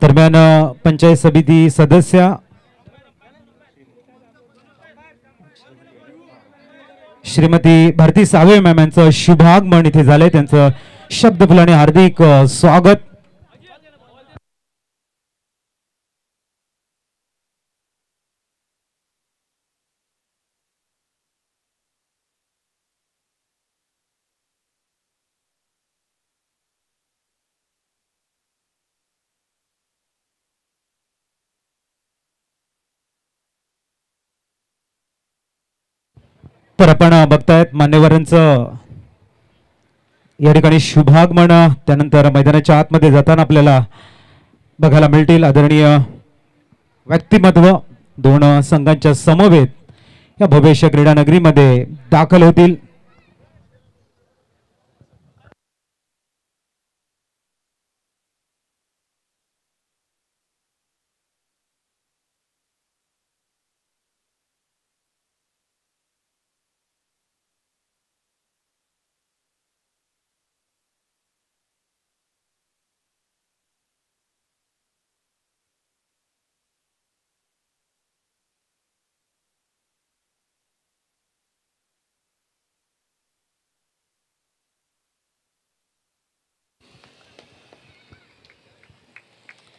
दरम्यान पंचायत समिती सदस्य श्रीमती भारती सावे मॅम यांचं शुभागमन इथे झालंय, त्यांचं शब्दफुलाने हार्दिक स्वागत. तर आपण बघतायत मान्यवरांचं या ठिकाणी शुभागमन त्यानंतर मैदानाच्या आतमध्ये जाताना आपल्याला बघायला मिळतील. आदरणीय व्यक्तिमत्व दोन संघांच्या समवेत या भव्य क्रीडा नगरीमध्ये दाखल होतील.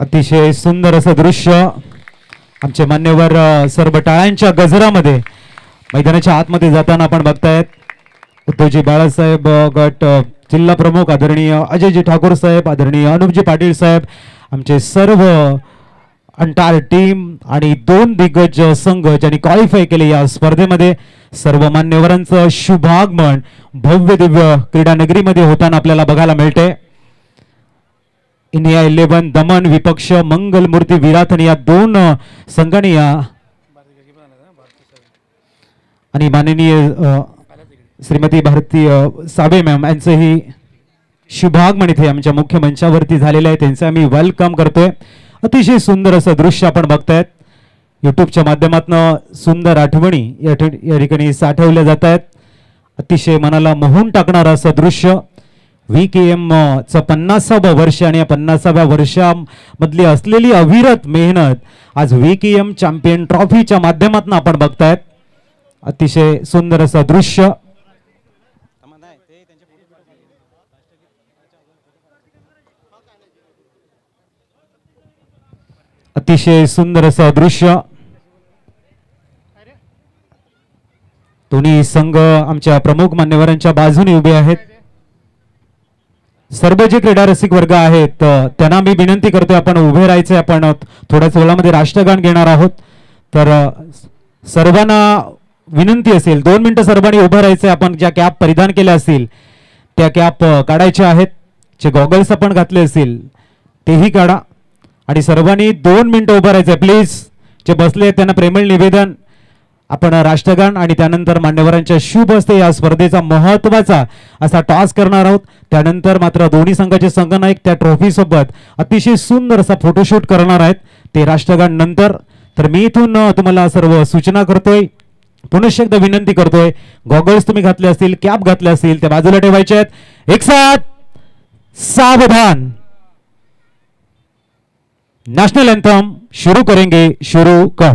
अतिशय सुंदर असं दृश्य आमचे मान्यवर सर्व टाळ्यांच्या गजरामध्ये मैदानाच्या आतमध्ये जाताना आपण बघतायत. उद्धवजी बाळासाहेब गट जिल्हा प्रमुख आदरणीय अजयजी ठाकूर साहेब, आदरणीय अनुपजी पाटील साहेब, आमचे सर्व अंटायर टीम आणि दोन दिग्गज संघ ज्यांनी क्वालिफाय केले या स्पर्धेमध्ये, सर्व मान्यवरांचं शुभागमन भव्य दिव्य क्रीडा नगरीमध्ये होताना आपल्याला बघायला मिळते. इंडिया 11 दमन विपक्ष मंगलमूर्ती विराथन या दोन संघांनी आणि माननीय श्रीमती भारती साबे मॅम यांचंही शुभागमन इथे आमच्या मुख्य मंचावरती झालेलं आहे, त्यांचं आम्ही वेलकम करतोय. अतिशय सुंदर असं दृश्य आपण बघतायत. युट्यूबच्या माध्यमातून सुंदर आठवणी या ठिकाणी साठवल्या जात आहेत. अतिशय मनाला मोहून टाकणारं असं दृश्य. VKM चं 50वं वर्ष आणि या 50व्या वर्षामधली असलेली अविरत मेहनत आज VKM चॅम्पियन ट्रॉफीच्या माध्यमातून आपण बघतायत. अतिशय सुंदर असं दृश्य. अतिशय सुंदर असं दृश्य. दोन्ही संघ आमच्या प्रमुख मान्यवरांच्या बाजूने उभे आहेत. सर्व जे क्रीडा रसिक वर्ग आहेत त्यांना मी विनंती करतोय आपण उभे राहायचे. आपण थोड्याच वेळामध्ये राष्ट्रगान घेणार आहोत, तर सर्वांना विनंती असेल 2 मिनिटं सर्वांनी उभं राहायचे. आपण ज्या कॅप परिधान केल्या असतील त्या कॅप काढायच्या आहेत. जे गॉगल्स आपण घातले असतील तेही काढा आणि सर्वांनी 2 मिनिटं उभं राहायचं प्लीज. जे बसले त्यांना प्रेमळ निवेदन, आपण राष्ट्रगान आणि त्यानंतर मान्यवरांच्या शुभ हस्ते या स्पर्धेचा महत्त्वाचा असा टॉस करणार आहोत. त्यानंतर मात्र दोन्ही संघाचे संघनायक त्या ट्रॉफी सोबत अतिशय सुंदर असा फोटोशूट करणार आहेत, ते राष्ट्रगान नंतर. तर मी इथून तुम्हाला सर्व सूचना करतोय, पुनश्च एकदा विनंती करतोय, गॉगल्स तुम्ही घातले असतील, कॅप घातले असतील त्या बाजूला ठेवायचे आहेत. एक साथ सावधान. नेशनल एंथम शुरू करेंगे, शुरू कर.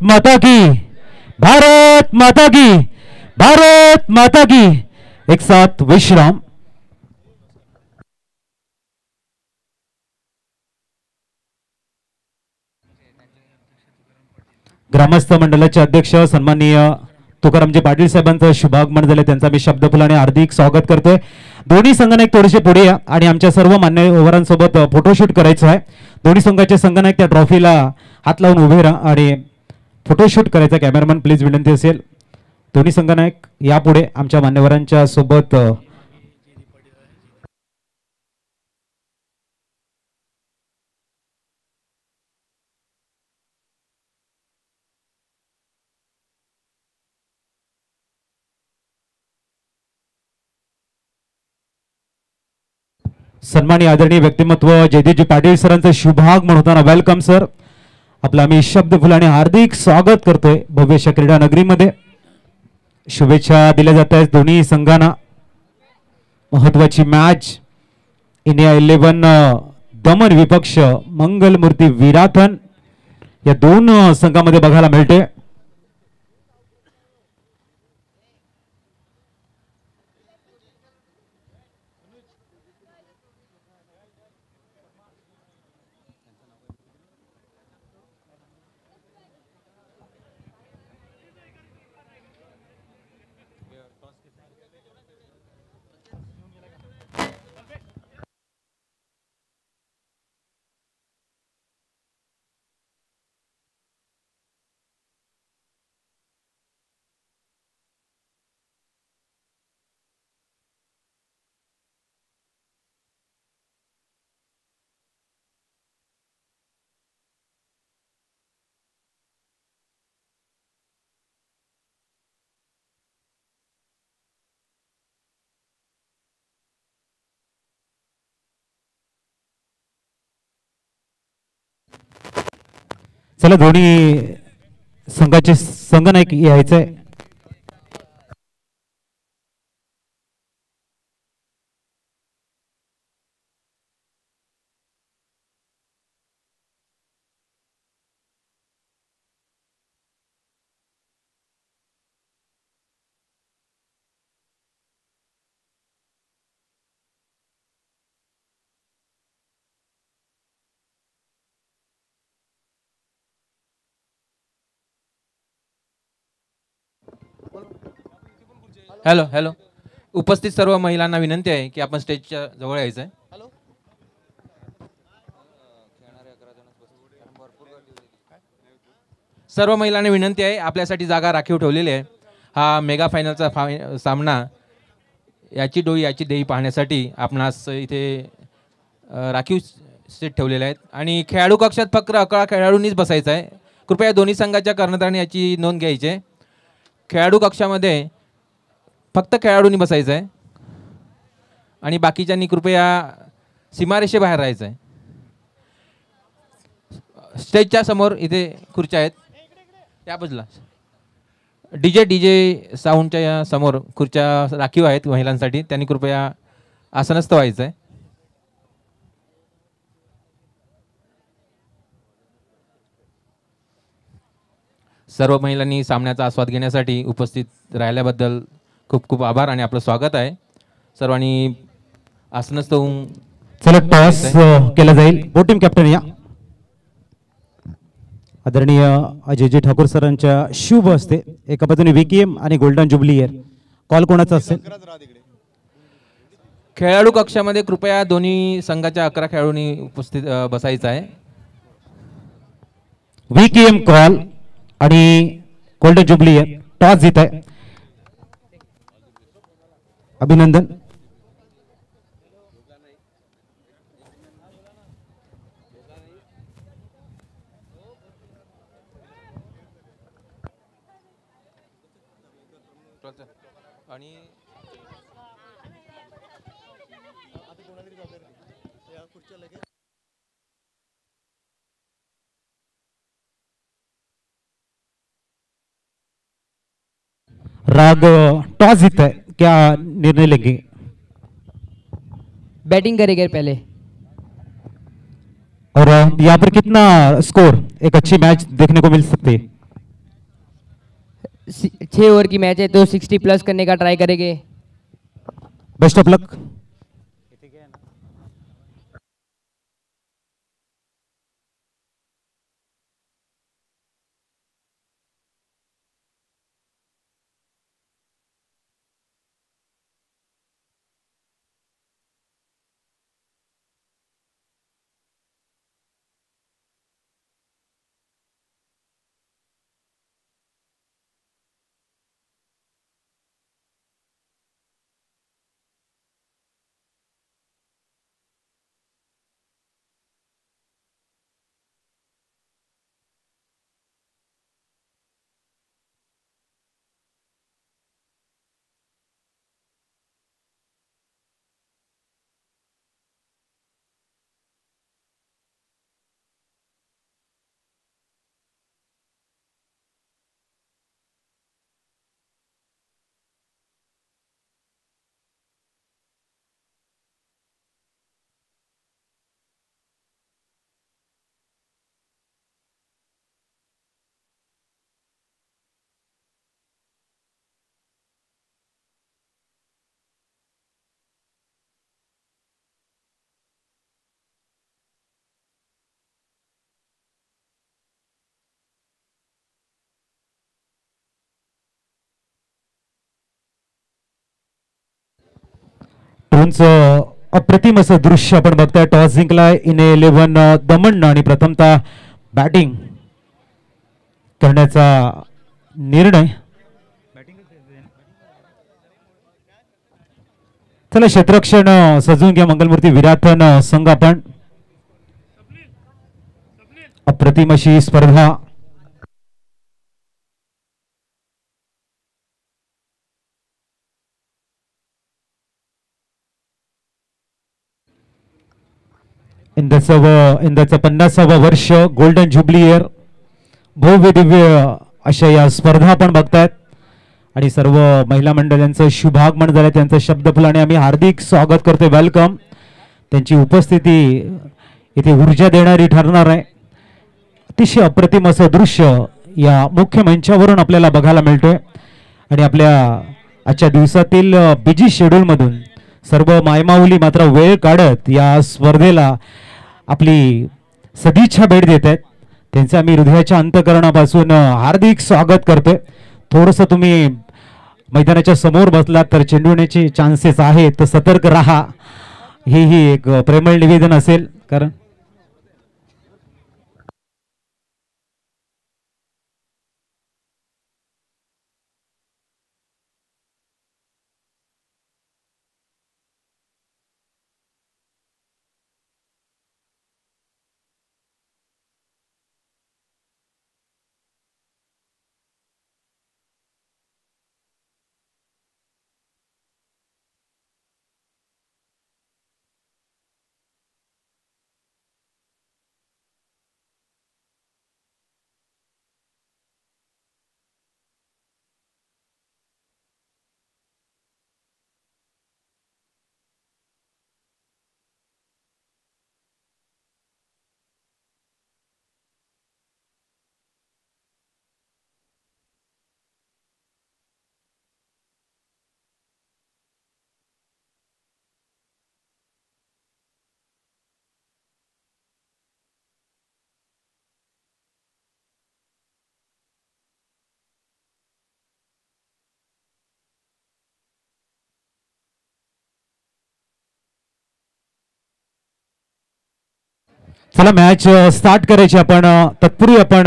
माता की, भारत माता की, भारत माता की. एक साथ विश्राम. ग्रामस्थ मंडळाचे अध्यक्ष सन्माननीय तुकारामजी पाटील साहेबांचं शुभागमन झाले, त्यांचा मी शब्दफुलाने हार्दिक स्वागत करतोय. दोन्ही संघनायक थोडेसे पुढे या आणि आमच्या सर्व मान्यवरांसोबत फोटोशूट करायचं आहे. दोन्ही संघाचे संघनायक त्या ट्रॉफीला हात लावून उभे राहा आणि फोटोशूट करायचा. कॅमेरामॅन प्लीज विनंती असेल. दोन्ही संघनायक यापुढे आमच्या मान्यवरांच्या सोबत सन्मानी आदरणीय व्यक्तिमत्व जयदीपजी पाटील सरांचं शुभागमन होताना वेलकम सर. आपला आम्ही शब्दफुलाने हार्दिक स्वागत करतोय भव्यशा क्रीडा नगरीमध्ये. शुभेच्छा दिल्या जात आहेत दोन्ही संघांना. महत्वाची मॅच इंडिया 11 दमन विपक्ष मंगलमूर्ती विराथन या दोन संघांमध्ये बघायला मिळते. चला दोन्ही संघाचे संघनायक यायचंय. हॅलो हॅलो उपस्थित सर्व महिलांना विनंती आहे की आपण स्टेजच्या जवळ यायचं आहे. सर्व महिलांना विनंती आहे, आपल्यासाठी जागा राखीव ठेवलेली आहे. हा मेगा फायनलचा सामना याची डोई याची देई पाहण्यासाठी आपणास इथे राखीव सीट ठेवलेले आहेत आणि खेळाडू कक्षात फक्त 11 खेळाडूंनीच बसायचं आहे. कृपया दोन्ही संघाच्या कर्णधारांनी याची नोंद घ्यायची आहे. खेळाडू कक्षामध्ये फक्त खेळाडूंनी बसायचं आहे आणि बाकीच्यांनी कृपया सीमारेषेबाहेर राहायचं आहे. स्टेजच्या समोर इथे खुर्च्या आहेत, त्या बाजूला डीजे साऊंडच्या या समोर खुर्च्या राखीव आहेत महिलांसाठी, त्यांनी कृपया आसनस्थ व्हायचं आहे. सर्व महिलांनी सामन्याचा आस्वाद घेण्यासाठी उपस्थित राहिल्याबद्दल खूप खूप आभार आणि आपलं स्वागत आहे. सर्वांनी आसनस्थ होऊन चला टॉस केला जाईल. बोट टीम कॅप्टन या आदरणीय अजयजी ठाकूर सरांच्या शुभ हस्ते एका बाजूने विकेएम आणि गोल्डन जुबली इयर. कॉल कोणाचा असेल? खेळाडू कक्षामध्ये कृपया दोन्ही संघाच्या 11 खेळाडूंनी उपस्थित बसायचं आहे. विकेएम कॉल आणि गोल्डन जुबली इयर टॉस जीत आहे. अभिनंदन. आणि राग टॉस जीता है, क्या निर्णय लेंगे? बैटिंग करेंगे पहले. और यहाँ पर कितना स्कोर एक अच्छी मैच देखने को मिल सकती है? 6 ओवर की मैच है तो 60 प्लस करने का ट्राई करेंगे. बेस्ट ऑफ लक. दोनचं अप्रतिम असं दृश्य आपण बघताय. टॉस जिंकलाय इन-11 दमण आणि प्रथमतः बॅटिंग करण्याचा निर्णय. चला क्षेत्ररक्षण सजवून घ्या मंगलमूर्ती विराथन संघ. आपण अप्रतिम अशी स्पर्धा इंदाचं 50वा वर्ष गोल्डन ज्युबली इयर. भव्य दिव्य अशा या स्पर्धा आपण बघतायत आणि सर्व महिला मंडळांचं शुभागमन झालं. त्यांचं शब्दफुलाने आम्ही हार्दिक स्वागत करतोय. वेलकम. त्यांची उपस्थिती इथे ऊर्जा देणारी ठरणार आहे. अतिशय अप्रतिम असं दृश्य या मुख्य मंचावरून आपल्याला बघायला मिळतोय आणि आपल्या आजच्या दिवसातील बिजी शेड्यूलमधून सर्व मायमाऊली मात्र वेळ काढत या स्पर्धेला आपली सदिच्छा भेट देत आहेत. त्यांचं आम्ही हृदयाच्या अंतःकरणापासून हार्दिक स्वागत करतोय. थोडंसं तुम्ही मैदानाच्या समोर बसलात तर चेंडू येण्याचे चान्सेस आहेत, तर सतर्क राहा. ही एक प्रेमळ निवेदन असेल. कारण चला मॅच स्टार्ट करायची. आपण तत्पूर्वी आपण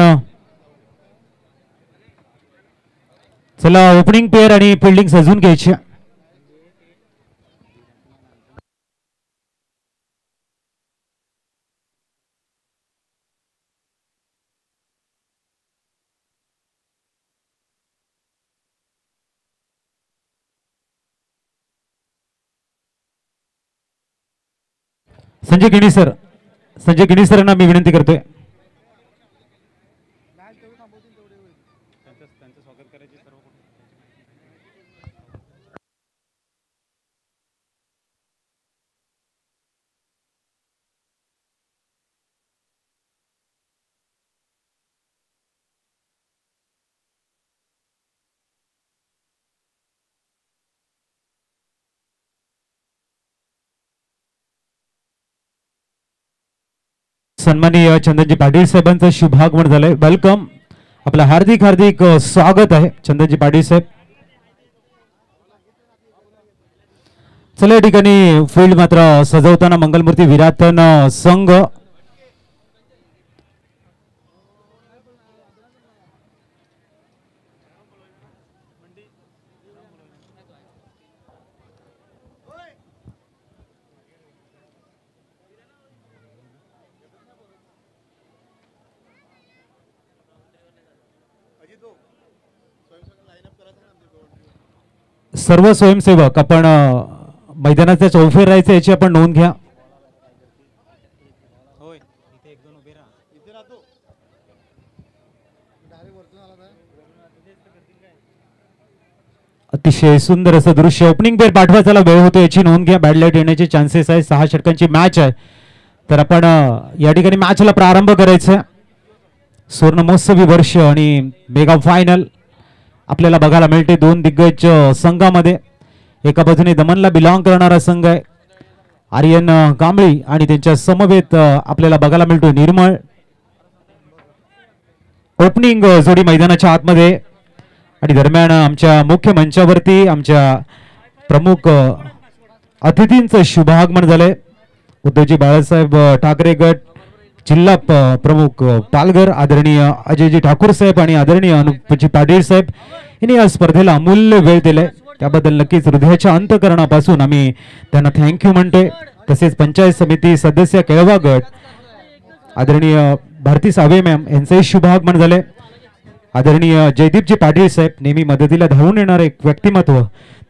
चला ओपनिंग पेअर आणि फिल्डिंग सजून घ्यायची. संजय गिणी सर, संजय गिणी सरांना मी विनंती करतोय. सन्माननीय चंदनजी पाटील साहेबांचं शुभागमन झालंय. वेलकम. आपलं हार्दिक हार्दिक स्वागत आहे चंदनजी पाटील साहेब. चला या ठिकाणी फील्ड मात्र सजवताना मंगलमूर्ती विराथन संघ. सर्व स्वयंसेवक आपण मैदानाच्या चौफेर राहायचं याची आपण नोंद घ्या. अतिशय सुंदर असं दृश्य. ओपनिंग पेअर पाठवायला वेळ होतो याची नोंद घ्या. बॅड लाईट येण्याचे चान्सेस आहे. 6 षटकांची मॅच आहे, तर आपण या ठिकाणी मॅचला प्रारंभ करायचा. सुवर्ण महोत्सवी वर्ष आणि मेगा फायनल आपल्याला बघायला मिळते. 2 दिग्गज संघामध्ये एका बाजूने दमनला बिलॉंग करणारा संघ आहे आर्यन कांबळी आणि त्यांच्या समवेत आपल्याला बघायला मिळतो निर्मळ. ओपनिंग जोडी मैदानाच्या आतमध्ये आणि दरम्यान आमच्या मुख्य मंचावरती आमच्या प्रमुख अतिथींचं शुभागमन झालंय. उद्धवजी बाळासाहेब ठाकरे गट जिल्हा प्रमुख पालघर आदरणीय अजयजी ठाकूर साहेब आणि आदरणीय अनुपजी पाटील साहेब यांनी या स्पर्धेला अमूल्य वेळ दिलाय. त्याबद्दल नक्कीच हृदयाच्या अंतकरणापासून आम्ही त्यांना थँक्यू म्हणतोय. तसेच पंचायत समिती सदस्य केळवा गट आदरणीय भारती सावे मॅम यांचंही शुभागमन झालंय. आदरणीय जयदीपजी पाटील साहेब नेहमी मदतीला धावून येणारे एक व्यक्तिमत्व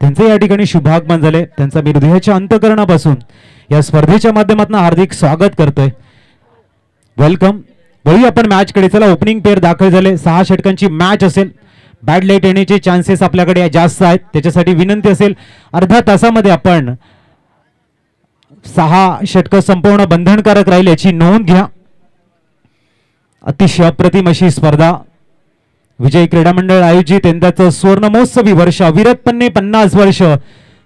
त्यांचं या ठिकाणी शुभागमन झाले. त्यांचा मी हृदयाच्या अंतकरणापासून या स्पर्धेच्या माध्यमातून हार्दिक स्वागत करतोय. वेलकम. वळूया आपण मॅच कडे. चला ओपनिंग पेअर दाखल झाले. 6 षटकांची मॅच असेल. बॅड लाईट येण्याचे चान्सेस आपल्याकडे जास्त आहेत. त्याच्यासाठी विनंती असेल अर्ध्या तासामध्ये आपण 6 षटक संपवणं बंधनकारक राहील याची नोंद घ्या. अतिशय अप्रतिम अशी स्पर्धा विजय क्रीडा मंडळ आयोजित यंदाचं स्वर्ण महोत्सवी वर्ष अविरतपणे 50 वर्ष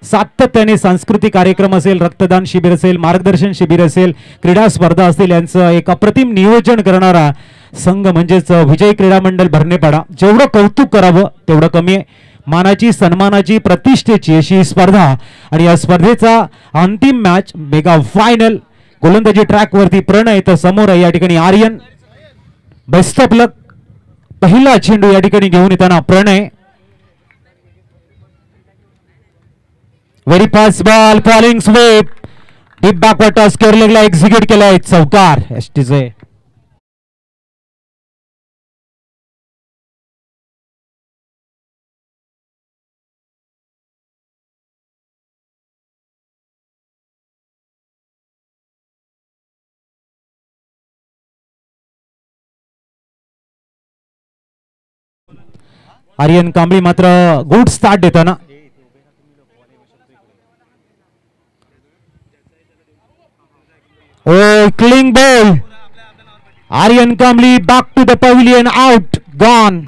सातत्याने सांस्कृतिक कार्यक्रम असेल, रक्तदान शिबिर असेल, मार्गदर्शन शिबिर असेल, क्रीडा स्पर्धा असेल यांचं एक अप्रतिम नियोजन करणारा संघ म्हणजेच विजय क्रीडा मंडळ भरणेपाडा. जेवढं कौतुक करावं तेवढं कमी आहे. मानाची सन्मानाची प्रतिष्ठेची अशी स्पर्धा आणि या स्पर्धेचा अंतिम मॅच मेगा फायनल गोलंदाजी ट्रॅक वरती प्रणय तर समोर आहे या ठिकाणी आर्यन. बेस्ट ऑफ लक. पहिला चेंडू या ठिकाणी घेऊन येताना Pranay. Very fast ball falling sweep deep backward toss square लेगला एक्झिक्यूट केलाय. चौकार एसटीचे. आर्यन कांबळी मात्र गुड स्टार्ट देताना. Clean bowl. Aryan Kambli back to the pavilion. Out. Gone.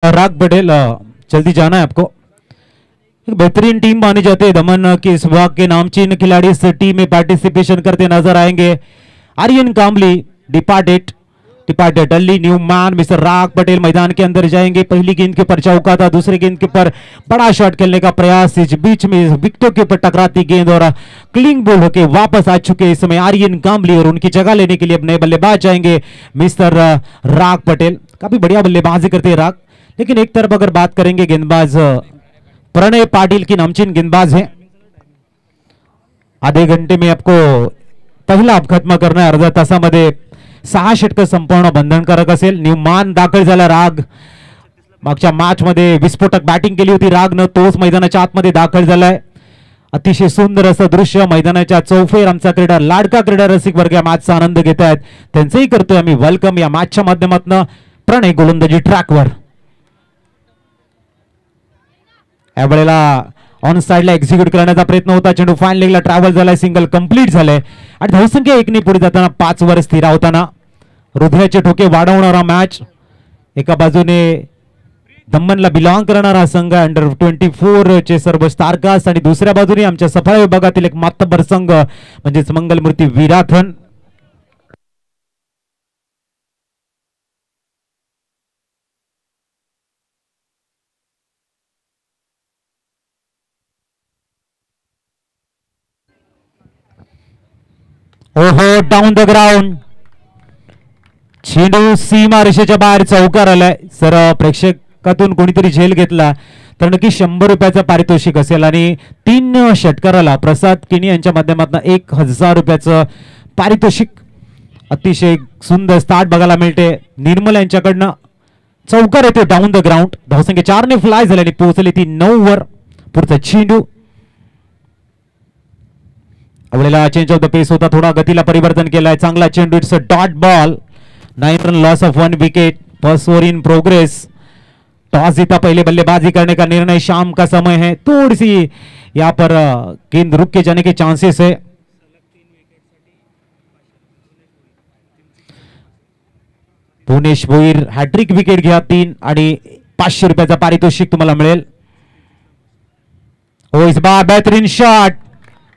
Raag Patel जल्दी जाना है आपको. एक बेहतरीन टीम मानी जाती है दमन की इस विभाग के नामचीन खिलाड़ी इस टीम में पार्टिसिपेशन करते नजर आएंगे. Aryan Kambli departed early new man mister Raag Patel मैदान के अंदर जाएंगे. पहली गेंद के ऊपर चौका था, दूसरी गेंद के ऊपर बड़ा शॉट खेलने का प्रयास. इस बीच में विकेटों के ऊपर टकराती गेंद और क्लिंग बोल होके वापस आ चुके इस समय आर्यन कांबली और उनकी जगह लेने के लिए अपने बल्लेबाज जाएंगे मिस्टर राग पटेल. काफी बढ़िया बल्लेबाजी करते हैं राग. लेकिन एक तरफ अगर बात करेंगे गेंदबाज प्रणय पाटिल की नामचीन गेंदबाज है. आधे घंटे में आपको पहिला हाफ खत्म करना है. अर्ध्या तासामध्ये 6 षटक संपवणं बंधनकारक असेल. न्यूमान दाखल झाला. राग मागच्या मॅच मध्ये विस्फोटक बॅटिंग केली होती रागनं. तोच मैदानाच्या आतमध्ये दाखल झालाय. अतिशय सुंदर असं दृश्य मैदानाच्या चौफेर आमचा क्रीडा लाडका क्रीडा रसिक वर्ग या मॅचचा आनंद घेत आहेत. त्यांचंही करतोय आम्ही वेलकम. या मॅचच्या माध्यमातून प्रणय गोलंदाजी ट्रॅकवर. यावेळेला ऑन साइडला एक्झिक्यूट करण्याचा प्रयत्न होता. चेंडू फाईन लेगला ट्रॅव्हल झालाय. सिंगल कंप्लीट झालंय आणि धावसंख्या 1 ने पुढे जाताना 5 वर स्थिर होताना हृदयाचे ठोके वाढवणारा मॅच. एका बाजूने दमनला बिलॉंग करणारा संघ अंडर 24 चे सर्व स्टारकास्ट आणि दुसऱ्या बाजूने आमच्या सफाई विभागातील एक मातब्बर संघ म्हणजेच मंगलमूर्ती विराथन. ओहो डाऊन द ग्राउंड. चेंडू सीमा रेषेच्या बाहेर चौकार आलाय. सर प्रेक्षकातून कोणीतरी झेल घेतला तर नक्की 100 रुपयाचं पारितोषिक असेल आणि 3 षटकाराला प्रसाद किणी यांच्या माध्यमातून 1000 रुपयाचं पारितोषिक. अतिशय सुंदर स्टार्ट बघायला मिळते. निर्मल यांच्याकडनं चौकार येतो डाऊन द ग्राउंड. धावसंख्या 4 ने फ्लाय झाल्याने पोहोचली ती 9 वर. पुढचा चेंडू. अवलेला चेंज ऑफ द पेस होता. थोडा गतीला परिवर्तन केलाय. चांगला चेंडू. It's a dot ball. 9 run loss of 1 wicket. First over in progress. Toss जीता पहले बल्लेबाजी करने का निर्णय. शाम का समय है. थोड़ी सी यहाँ पर गेंद रुक के जाने के चांसेस है। भुवनेश भोईर हॅट्रिक विकेट घ्या 3 आणि 500 रुपयाचा पारितोषिक तुम्हाला मिळेल। ओ इस बार बेहतरीन शॉट,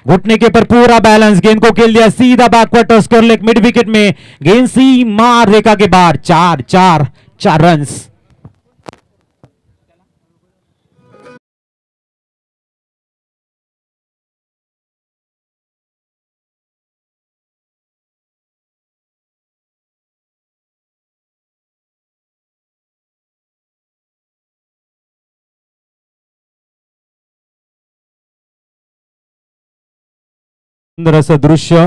घुटने के पर पूरा बैलेंस, गेंद को खेल दिया सीधा बैकवर्ड टच कर लेग मिड विकेट में, गेंद सी मार रेखा के बाहर। 4 रन्स। सुंदर असं दृश्य।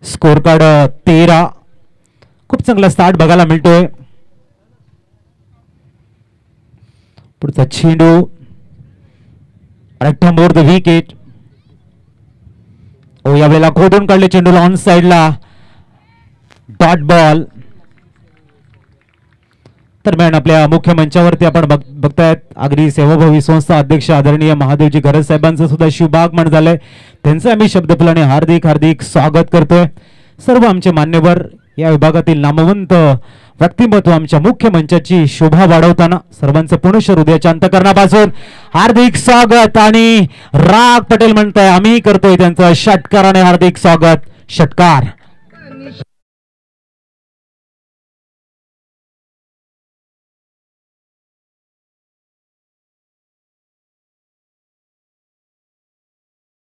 स्कोर कार्ड 13, खूप चांगला स्टार्ट बघायला मिळतोय। पुढचा चेंडू मोर द विकेट। ओ यावेळेला खोदून काढले चेंडूला ऑन साइडला, डॉट बॉल। दरम्यान आपल्या मुख्य मंचावरती आपण बघतायत आगरी सेवाभावी संस्था अध्यक्ष आदरणीय महादेवजी गरज साहेबांचं सुद्धा शुभागमन झालंय। त्यांचं आम्ही शब्दफुलाने हार्दिक हार्दिक स्वागत करतोय। सर्व आमचे मान्यवर या विभागातील नामवंत व्यक्तिमत्व आमच्या मुख्य मंचाची शोभा वाढवताना सर्वांचं पुनश्च हृदयाच्या अंतःकरणापासून हार्दिक स्वागत। आणि राग पटेल म्हणताय आम्ही करतोय त्यांचं षटकाराने हार्दिक स्वागत। षटकार।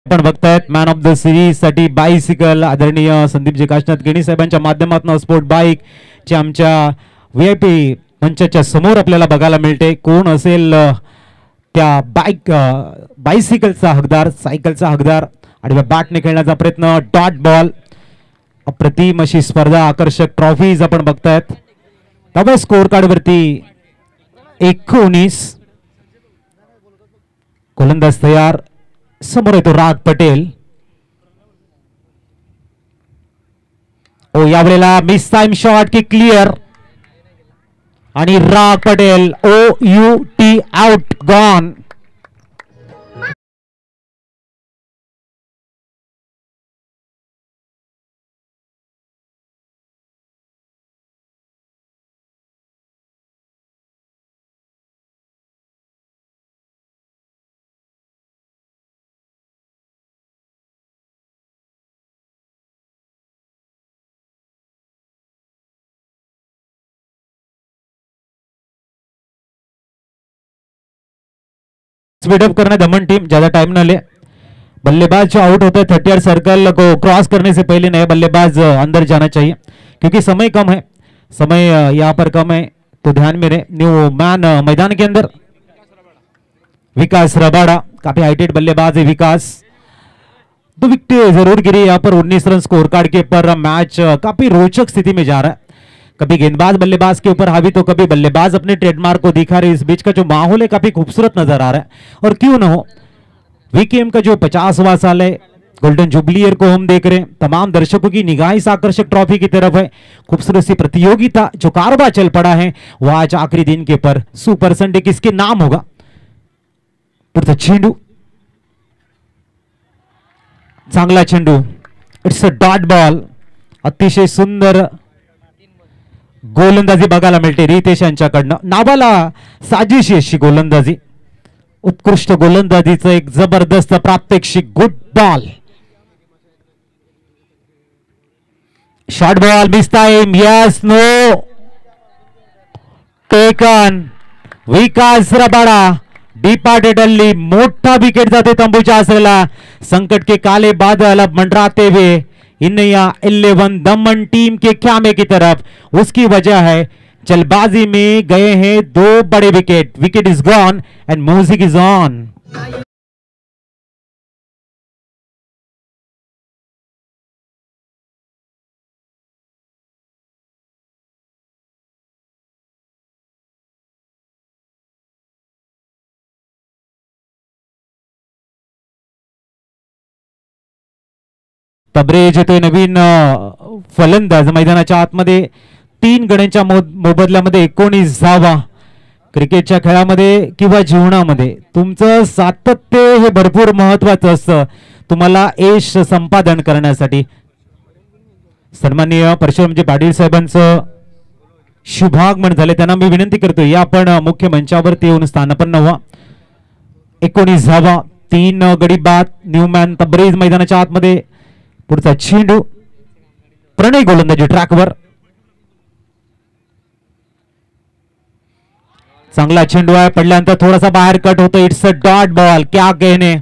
आपण बघतायत मॅन ऑफ द सिरीज साठी बायसिकल आदरणीय संदीपजी काशनाथ गिणी साहेबांच्या माध्यमातून स्पोर्ट बाईक चे आमच्या व्हीआयपी मंचाच्या समोर आपल्याला बघायला मिळते। कोण असेल त्या बायसिकलचा हकदार, सायकलचा हकदार। आणि बॅटने खेळण्याचा प्रयत्न, डॉट बॉल। अप्रतिम अशी स्पर्धा, आकर्षक ट्रॉफीज आपण बघतायत। तब स्कोर कार्ड वरती 19, गोलंदाज तयार, समोर येतो राग पटेल। ओ यावेळेला मिस टाइम शॉट की क्लिअर, आणि Raag Patel OUT out gone. Speed up करना दमन टीम, ज्यादा टाइम न ले। बल्लेबाज जो आउट होता है 30 सर्कल को क्रॉस करने से पहले नए बल्लेबाज अंदर जाना चाहिए, क्योंकि समय कम है, समय यहाँ पर कम है, तो ध्यान में रहे। न्यू मैन मैदान के अंदर विकास रबाड़ा, काफी हाइटेड बल्लेबाज है विकास। 2 विकेट जरूर गिरी यहाँ पर 19 रन स्कोर कार्ड के ऊपर। मैच काफी रोचक स्थिति में जा रहा है, कभी गेंदबाज बल्लेबाज के ऊपर हावी तो कभी बल्लेबाज अपने ट्रेडमार्क को दिखा रहे। इस बीच का जो माहौल है काफी खूबसूरत नजर आ रहा है। और क्यों ना हो, वीकेएम का जो 50वां साल है, गोल्डन जुबली ईयर को हम देख रहे हैं। तमाम दर्शकों की निगाह इस आकर्षक ट्रॉफी की तरफ है। खूबसूरत सी प्रतियोगिता जो कारवा चल पड़ा है, वह आज आखिरी दिन के पर सुपर संडे किसके नाम होगा। पुढचा चेंडू, चांगला चेंडू, इट्स अ डॉट बॉल। अतिशय सुंदर गोलंदाजी बघायला मिळते रितेश यांच्याकडनं। नावाला साजिश अशी गोलंदाजी, उत्कृष्ट गोलंदाजीचं एक जबरदस्त प्रात्यक्षिक। Good ball, short ball, miss time, yes no, taken. Vikas Rabada डिपार्टेडली मोठा विकेट जाते तंबूच्या असलेला। संकट के काले बादल अब मंडराते हुए इन्नया 11 दमन टीम के ख्यामे की तरफ। उसकी वजह है जल्दबाजी में गए हैं 2 बड़े wicket. Wicket is gone and music is on. Tabrez येतोय नवीन फलंदाज मैदानाच्या आतमध्ये. 3 गड्यांच्या मोबदल्यामध्ये 19 धावा. क्रिकेटच्या खेळामध्ये किंवा जीवनामध्ये तुमचं सातत्य हे भरपूर महत्वाचं असतं तुम्हाला यश संपादन करण्यासाठी. सन्माननीय परशुरामजी पाटील साहेबांचं शुभागमन झाले, त्यांना मी विनंती करतो या आपण मुख्य मंचावरती येऊन स्थानापन्न व्हा. 19 धावा, 3 गडी बाद. न्यूमॅन तबरेज मैदानाच्या आतमध्ये. पुढचा चेंडू प्रणय गोलंदाजी ट्रॅकवर. चांगला चेंडू आहे, पडल्यानंतर थोडासा बाहेर कट होतो. It's a dot ball. क्या कहने.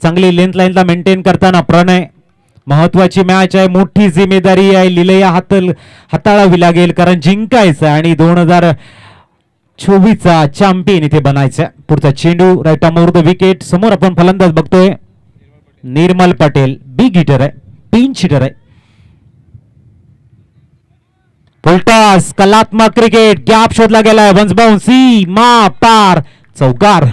चांगली लेंथ लाईनला मेंटेन करताना प्रणय. महत्वाची मॅच आहे, मोठी जिम्मेदारी आहे, लिलया हाताळावी लागेल कारण जिंकायचं आणि 2024चा चॅम्पियन इथे बनायचं. पुढचा चेंडू राईट ऑफ द विकेट. समोर आपण फलंदाज बघतोय निर्मल पटेल. बिग हिटर आहे, पिंच हिटर आहे. फुलटॉस कलात्मक क्रिकेट. गॅप शोधला गेलाय. वन्स बाउंड सीमा पार. चौकार.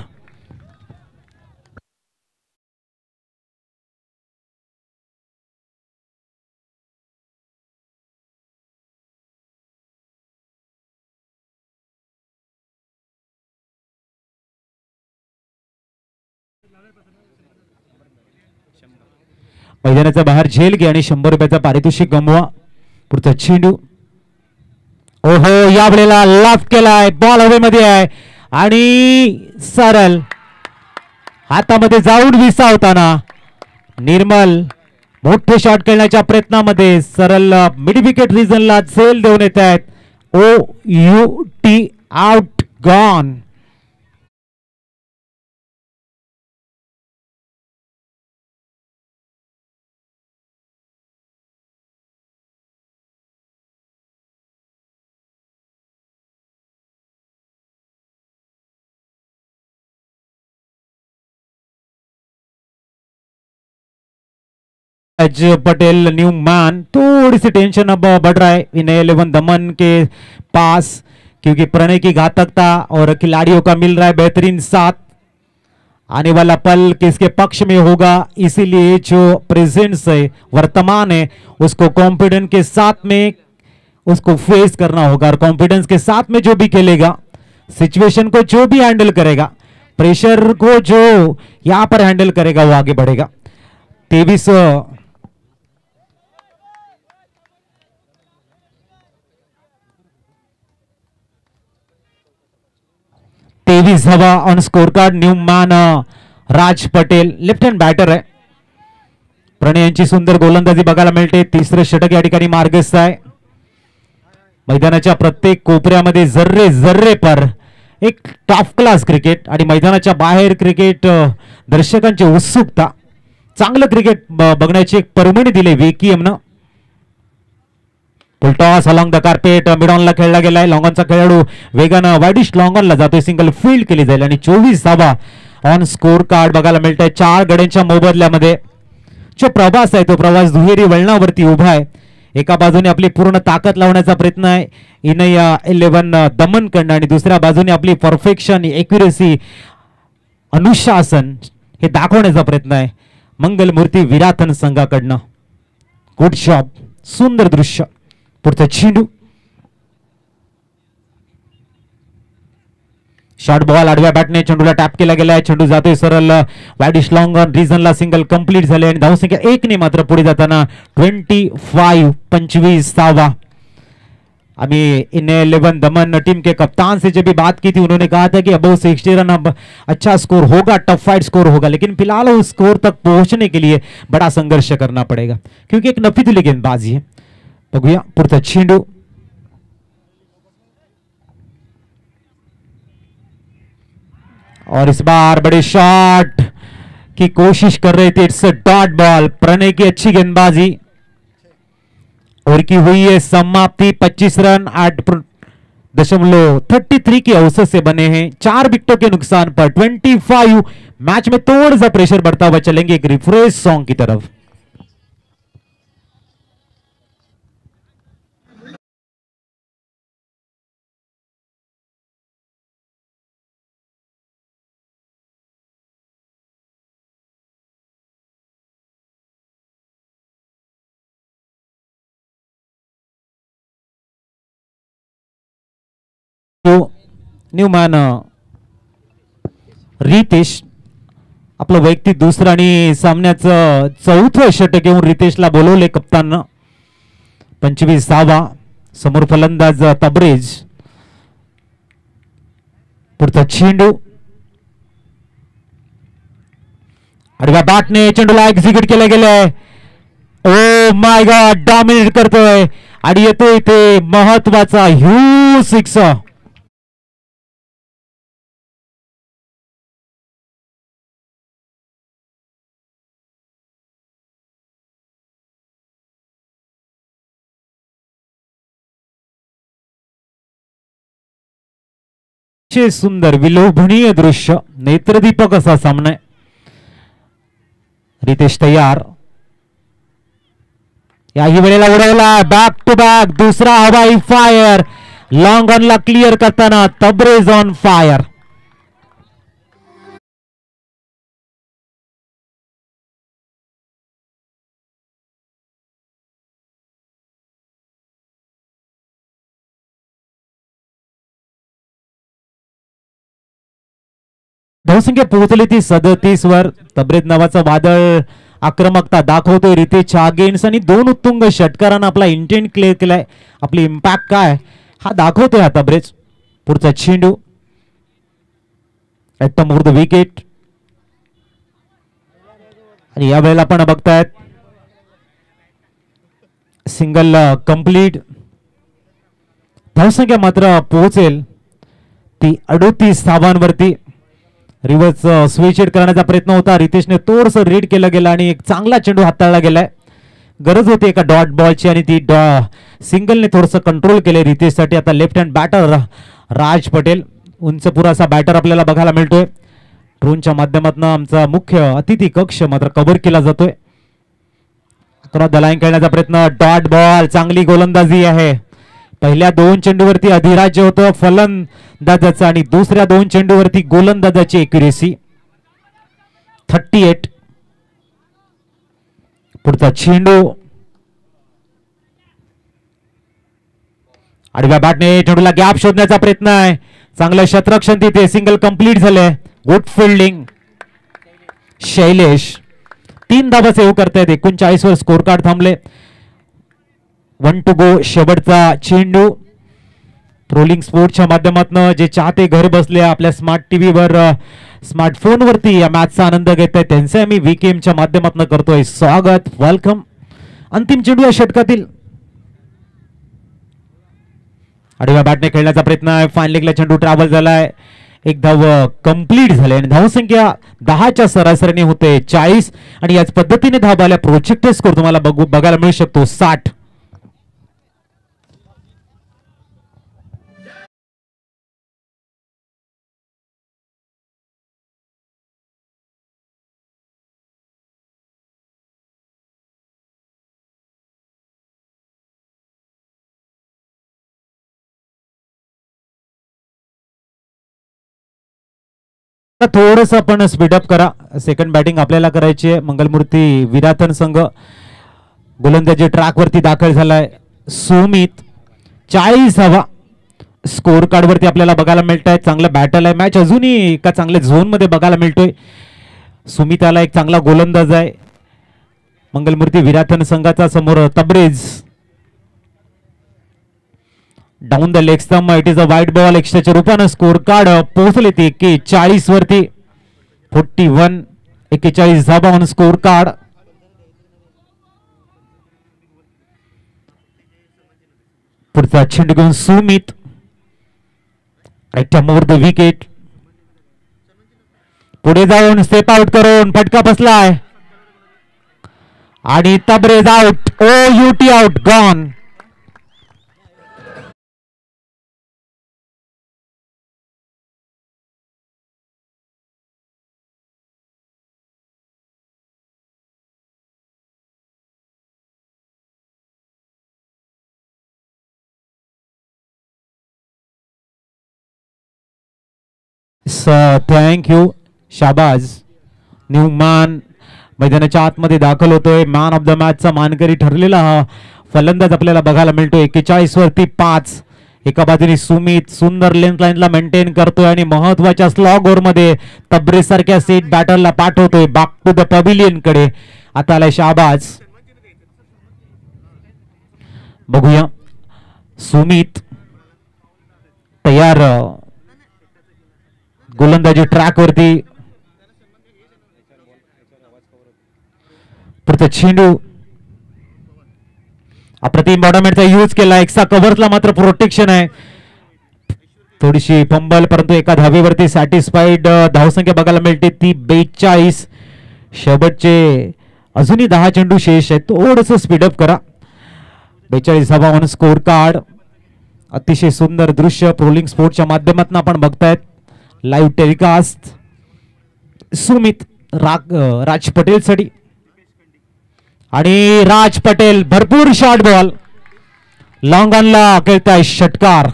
मैदानाच्या बाहेर झेल घ्या आणि 100 रुपयाचा पारितोषिक गमवा. पुढचा चेंडू ओहो या वेळेला लाफ केलाय. बॉल हवेमध्ये आहे आणि सरळ हातामध्ये जाऊन विसावताना निर्मल मोठे शॉट खेळण्याच्या प्रयत्नामध्ये सरळ मिड विकेट रिजनला झेल देऊन येत आहेत. OUT out gone. Patel new man थोड़ी सी टेंशन अब बढ़ रहा है इन 11 दमन के पास क्योंकि प्रणय की घातकता और खिलाड़ियों का मिल रहा है बेहतरीन साथ. आने वाला पल किसके पक्ष में होगा, इसीलिए जो प्रेजेंस है वर्तमान है उसको कॉन्फिडेंस के साथ में उसको फेस करना होगा और कॉन्फिडेंस के साथ में जो भी खेलेगा, सिचुएशन को जो भी हैंडल करेगा, प्रेशर को जो यहां पर हैंडल करेगा वो आगे बढ़ेगा. 23 धावा on score card. New man Raj Patel left hand batter आहे. प्रणय यांची सुंदर गोलंदाजी बघायला मिळते. तिसरं षटक या ठिकाणी मार्गस्थ आहे. मैदानाच्या प्रत्येक कोपऱ्यामध्ये जर्रे जर्रे पर एक टॉप क्लास क्रिकेट आणि मैदानाच्या बाहेर क्रिकेट दर्शकांची उत्सुकता. चांगलं क्रिकेट बघण्याची एक पर्वणी दिली वेकीएमनं. फुलटॉस अलॉंग द कार्पेट मिडॉनला खेळला गेलाय. लॉंगॉनचा खेळाडू वेगानं वाईडिश लॉंगॉनला जातोय. सिंगल फील्ड केली जाईल आणि 24 धावा ऑन स्कोर कार्ड बघायला मिळतंय. 4 गड्यांच्या मोबदल्यामध्ये जो प्रवास आहे तो प्रवास दुहेरी वळणावरती उभा आहे. एका बाजूने आपली पूर्ण ताकद लावण्याचा प्रयत्न आहे इनय 11 दमन करणं आणि दुसऱ्या बाजूने आपली परफेक्शन एक्युरेसी अनुशासन हे दाखवण्याचा प्रयत्न आहे मंगलमूर्ती विराथन संघाकडनं. Good job. सुंदर दृश्य. पुढचा चेंडू शॉर्ट बॉल आडव्या बॅटने चेंडूला टॅप केला गेलाय. चेंडू जातोय सरळ वाईडिश लॉंग ऑन रिजनला. सिंगल कंप्लीट झाले आणि धावसंख्या 1 ने मात्र पुढे जाताना 25 धावा. अभी इन 11 दमन टीम के कप्तान से जब भी बात की थी उन्होंने कहा था कि अबव 60 रन अब अच्छा स्कोर होगा, टफ फाइट स्कोर होगा, लेकिन फिलहाल उस स्कोर तक पहुंचने के लिए बड़ा संघर्ष करना पड़ेगा क्योंकि एक नफीतुली गेंदबाजी है. बघूया पुढचा चेंडू और इस बार बड़े शॉट की कोशिश कर रहे थे. It's a dot ball. Pranay की अच्छी गेंदबाजी और की हुई है समाप्ति. 25 रन 8.33 की औसत से बने हैं. 4 विकेटों के नुकसान पर 25. मैच में थोड़ा सा प्रेशर बढ़ता हुआ चलेंगे एक रिफ्रेश सॉन्ग की तरफ. न्यूमॅन रितेश आपलं वैयक्तिक दुसरं आणि सामन्याचं चौथं षटक घेऊन रितेशला बोलवले कप्तान. 25वा समोर फलंदाज तबरेज. पुढचा चेंडू आडव्या बॅटने चेंडूला एक्झिक्यूट केलं गेलंय. ओ माय गॉड, डॉमिनेट करतोय आणि येतोय इथे महत्वाचा ह्यूज सिक्स. सुंदर विलोभनीय दृश्य, नेत्रदीपक असा सामना. रितेश तयार. याही वेळेला उडवला बॅक टू बॅक दुसरा हवाई फायर. लॉंग ऑनला क्लिअर करताना तबरेज ऑन फायर. धावसंख्या पोहोचली ती 37 वर. तबरेज नावाचा वादळ आक्रमकता दाखवतोय रितेशच्या अगेन्स्ट आणि 2 उत्तुंग षटकारांना आपला इंटेंट क्लिअर केलाय. आपली इम्पॅक्ट काय हा दाखवतोय हा तबरेज. पुढचा चेंडू at the more the wicket आणि या वेळेला आपण बघतायत सिंगल कंप्लीट. धावसंख्या मात्र पोहोचेल ती 38 धावांवरती. रिव्हर्स स्विच हिट करण्याचा प्रयत्न होता. रितेशने थोडस रीड केलं गेलं आणि एक चांगला चेंडू हाताळला गेलाय. गरज होती एका डॉट बॉलची आणि ती सिंगलने थोडस कंट्रोल केले रितेशसाठी. आता लेफ्ट हँड बॅटर राज पटेल उंच पुरासा बॅटर आपल्याला बघायला मिळतोय. ड्रोनच्या माध्यमातून आमचा मुख्य अतिथी कक्ष मात्र कव्हर केला जातोय. द लाईन खेळण्याचा प्रयत्न, डॉट बॉल, चांगली गोलंदाजी आहे. पहिल्या 2 चेंडूवरती अधिराज्य होतं फलंदाजाचं आणि दुसऱ्या 2 चेंडूवरती गोलंदाजाची एक्युरेसी. 38. पुढचा चेंडू आडव्या बॅटने चेंडूला गॅप शोधण्याचा प्रयत्न आहे. चांगलं शतरक्षण तिथे. सिंगल कंप्लीट झालंय. Good fielding. शैलेश 3 धावा सेव्ह करतायत. 39 वर स्कोर कार्ड थांबले. 1 टू गो. शेवटचा चेंडू. ट्रोलिंग स्पोर्ट्सच्या माध्यमातून जे चाहते घर बसले आपल्या स्मार्ट टीव्हीवर स्मार्टफोनवरती या मॅचचा आनंद घेत आहेत त्यांचे आम्ही वीकेएमच्या माध्यमातून करतोय स्वागत, वेलकम. अंतिम चेंडू या षटकातील. आडव्या बॅटने खेळण्याचा प्रयत्न आहे. फाईन लेगला चेंडू ट्रॅव्हल झालाय. 1 धाव कंप्लीट झाले आणि धावसंख्या 10च्या सरासरीने होते 40 आणि याच पद्धतीने धाव आल्या प्रोजेक्टेड स्कोर तुम्हाला बघायला मिळू शकतो 60. थोडस आपण स्पीडअप करा. सेकंड बॅटिंग आपल्याला करायची आहे. मंगलमूर्ती विराथन संघ गोलंदाजी ट्रॅक वरती दाखल झालाय. सुमित 40 धावा स्कोर कार्ड वरती आपल्याला बघायला मिळत आहे. चांगलं बॅटल आहे. मॅच अजूनही एका चांगल्या झोन मध्ये बघायला मिळतोय. सुमिताला एक चांगला गोलंदाज आहे मंगलमूर्ती विराथन संघाचा. समोर Tabrez down the leg stump. It is a wide ball. एक्स्ट्राच्या रूपानं स्कोर कार्ड पोहोचले ते 41 वरती. 41 41 धावा ऑन स्कोर कार्ड. पुढचा चेंडू घेऊन Sumit right more the wicket. पुढे जाऊन स्टेप आउट करून फटका बसलाय आणि Tabrez out. O UT out gone. Thank you Shabaz. Newman मैदानाच्या आतमध्ये दाखल होतोय. मॅन ऑफ द मॅचचा मानकरी ठरलेला हा फलंदाज आपल्याला बघायला मिळतोय. 41 वरती 5. एका बाजूने सुमित सुंदर लेंथ लाईनला मेंटेन करतोय आणि महत्वाच्या स्लॉग ओव्हर मध्ये तब्रेज सारख्या सेट बॅटरला पाठवतोय बॅक टू द पॅव्हिलियन कडे. आता आलाय शाहबाज. बघूया सुमित तयार गोलंदाजी ट्रॅक वरती. पुढचा चेंडू अप्रतिम बॉडमेटचा यूज केला. एक्स्ट्रा कव्हर्सला मात्र प्रोटेक्शन आहे. थोडीशी फंबल परंतु एका धावेवरती सॅटिस्फाईड धावसंख्या बघायला मिळते ती 42. शेवटचे अजूनही 10 चेंडू शेष आहेत. थोडंसं स्पीडअप करा. 42 धावा स्कोर कार्ड. अतिशय सुंदर दृश्य प्रोलिंग स्पोर्टच्या माध्यमातून आपण बघतायत. लाईव्ह टेलिकास्ट सुमित राज पटेल साठी आणि राज पटेल भरपूर शॉर्ट बॉल लॉंग ऑनला खेळताय षटकार.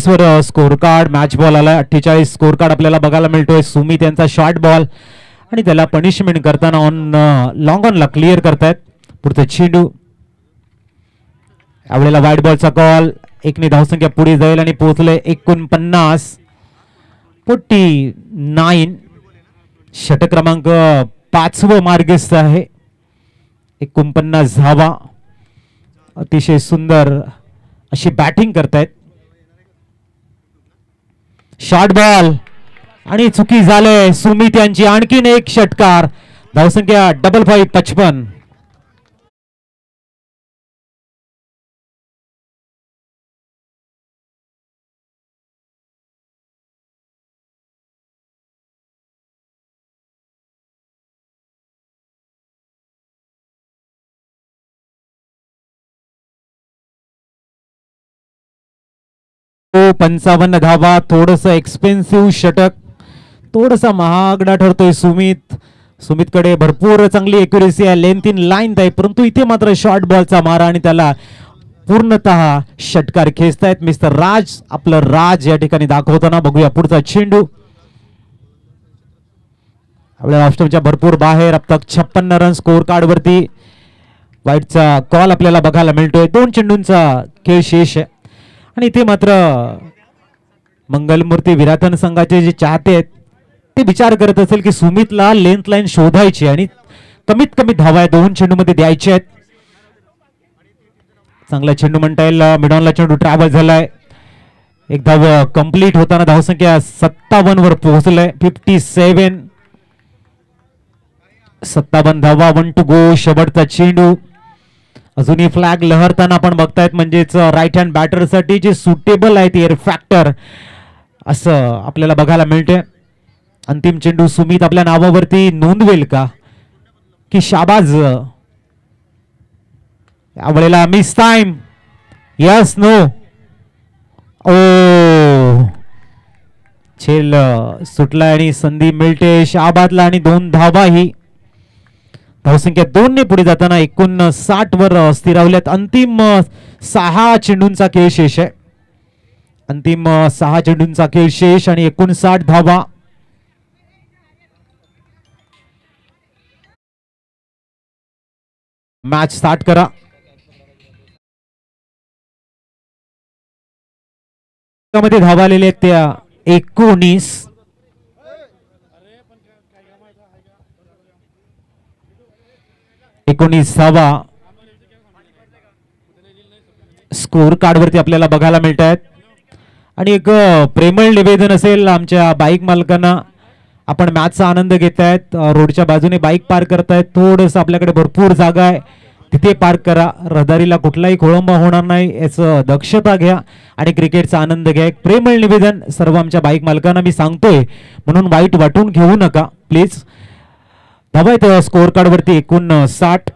वर स्कोर कार्ड मॅच बॉल आला. 48 स्कोर कार्ड आपल्याला बघायला मिळतोय. सुमित यांचा शॉर्ट बॉल आणि त्याला पनिशमेंट करताना ऑन लॉंग ऑनला क्लिअर करतायत. पुढचा चेंडू यावेळेला वाईट बॉलचा कॉल. एकने धावसंख्या पुढे जाईल आणि पोहोचले 49. षटक क्रमांक 5 मार्गस्थ आहे. 49 धावा. अतिशय सुंदर अशी बॅटिंग करतायत. शॉर्ट बॉल आणि चुकी झाले सुमित यांची. आणखीन एक षटकार. धावसंख्या 55. तो 55 धावा. थोडस एक्सपेन्सिव्ह षटक. थोडासा महागडा ठरतोय सुमित कडे भरपूर चांगली एक्युरेसी आहे. लेंथ इन लाईन आहे परंतु इथे मात्र शॉर्ट बॉलचा मारा आणि त्याला पूर्णतः षटकार खेचतायत मिस्टर राज. आपलं राज या ठिकाणी दाखवताना बघूया पुढचा चेंडू. आपल्या ऑप्शनच्या भरपूर बाहेर. अब तक 56 रन स्कोर कार्ड वरती. वाईटचा कॉल आपल्याला बघायला मिळतोय. 2 चेंडूंचा खेळ शेष आहे आणि इथे मात्र मंगलमूर्ती विराथन संघाचे जे चाहते आहेत ते विचार करत असेल की सुमितला लेंथ लाईन शोधायची आणि कमीत कमी धावा 2 चेंडूमध्ये द्यायचे आहेत. चांगला चेंडू म्हणता येईल. मिडॉनला चेंडू ट्रॅव्हल झालाय. एक धाव कंप्लीट होताना धावसंख्या 57 वर पोहोचलाय. 57 धावा. 1 टू गो. शेवटचा चेंडू. अजूनही फ्लॅग लहरताना आपण बघतायत म्हणजेच राईट हँड बॅटर साठी जे सुटेबल आहे एअर फॅक्टर असं आपल्याला बघायला मिळते. अंतिम चेंडू सुमित आपल्या नावावरती नोंदवेल का की शाबाज. यावेळेला मिस टाइम. Yes no. ओ खेळ सुटला आणि संधी मिळते शाबाजला आणि 2 धावाही. धावसंख्या 2 ने पुढे जाताना 59 वर स्थिरावल्यात. अंतिम 6 चेंडूंचा खेळ शेष आहे. अंतिम 6 चेंडूंचा खेळ शेष आणि 59 धावा. मॅच स्टार्ट करा. मध्ये धावा आलेल्या आहेत त्या 19. धावा स्कोर कार्ड वरती आपल्याला बघायला मिळत आहेत. आणि एक प्रेमळ निवेदन असेल आमच्या बाईक मालकांना. आपण मॅचचा आनंद घेतायत. रोडच्या बाजूने बाईक पार्क करतायत. थोडस आपल्याकडे भरपूर जागा आहे तिथे पार्क करा. रहदारीला कुठलाही खोळंबा होणार नाही याचं दक्षता घ्या आणि क्रिकेटचा आनंद घ्या. एक प्रेमळ निवेदन सर्व आमच्या बाईक मालकांना मी सांगतोय म्हणून वाईट वाटून घेऊ नका प्लीज. धावा आहेत स्कोर कार्ड वरती 59.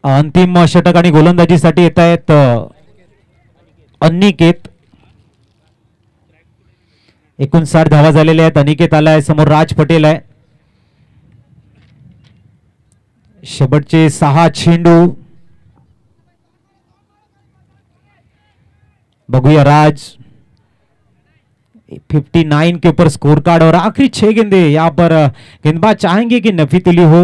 अंतिम षटक आणि गोलंदाजीसाठी येत आहेत अनिकेत. 59 धावा झालेल्या आहेत. अनिकेत आलाय. समोर राज पटेल आहे. शेवटचे 6 चेंडू. बघूया राज 59 के ऊपर स्कोर कार्ड और आखिरी 6 गेंदे यहाँ पर गेंदबाज चाहेंगे कि नफी तुली हो,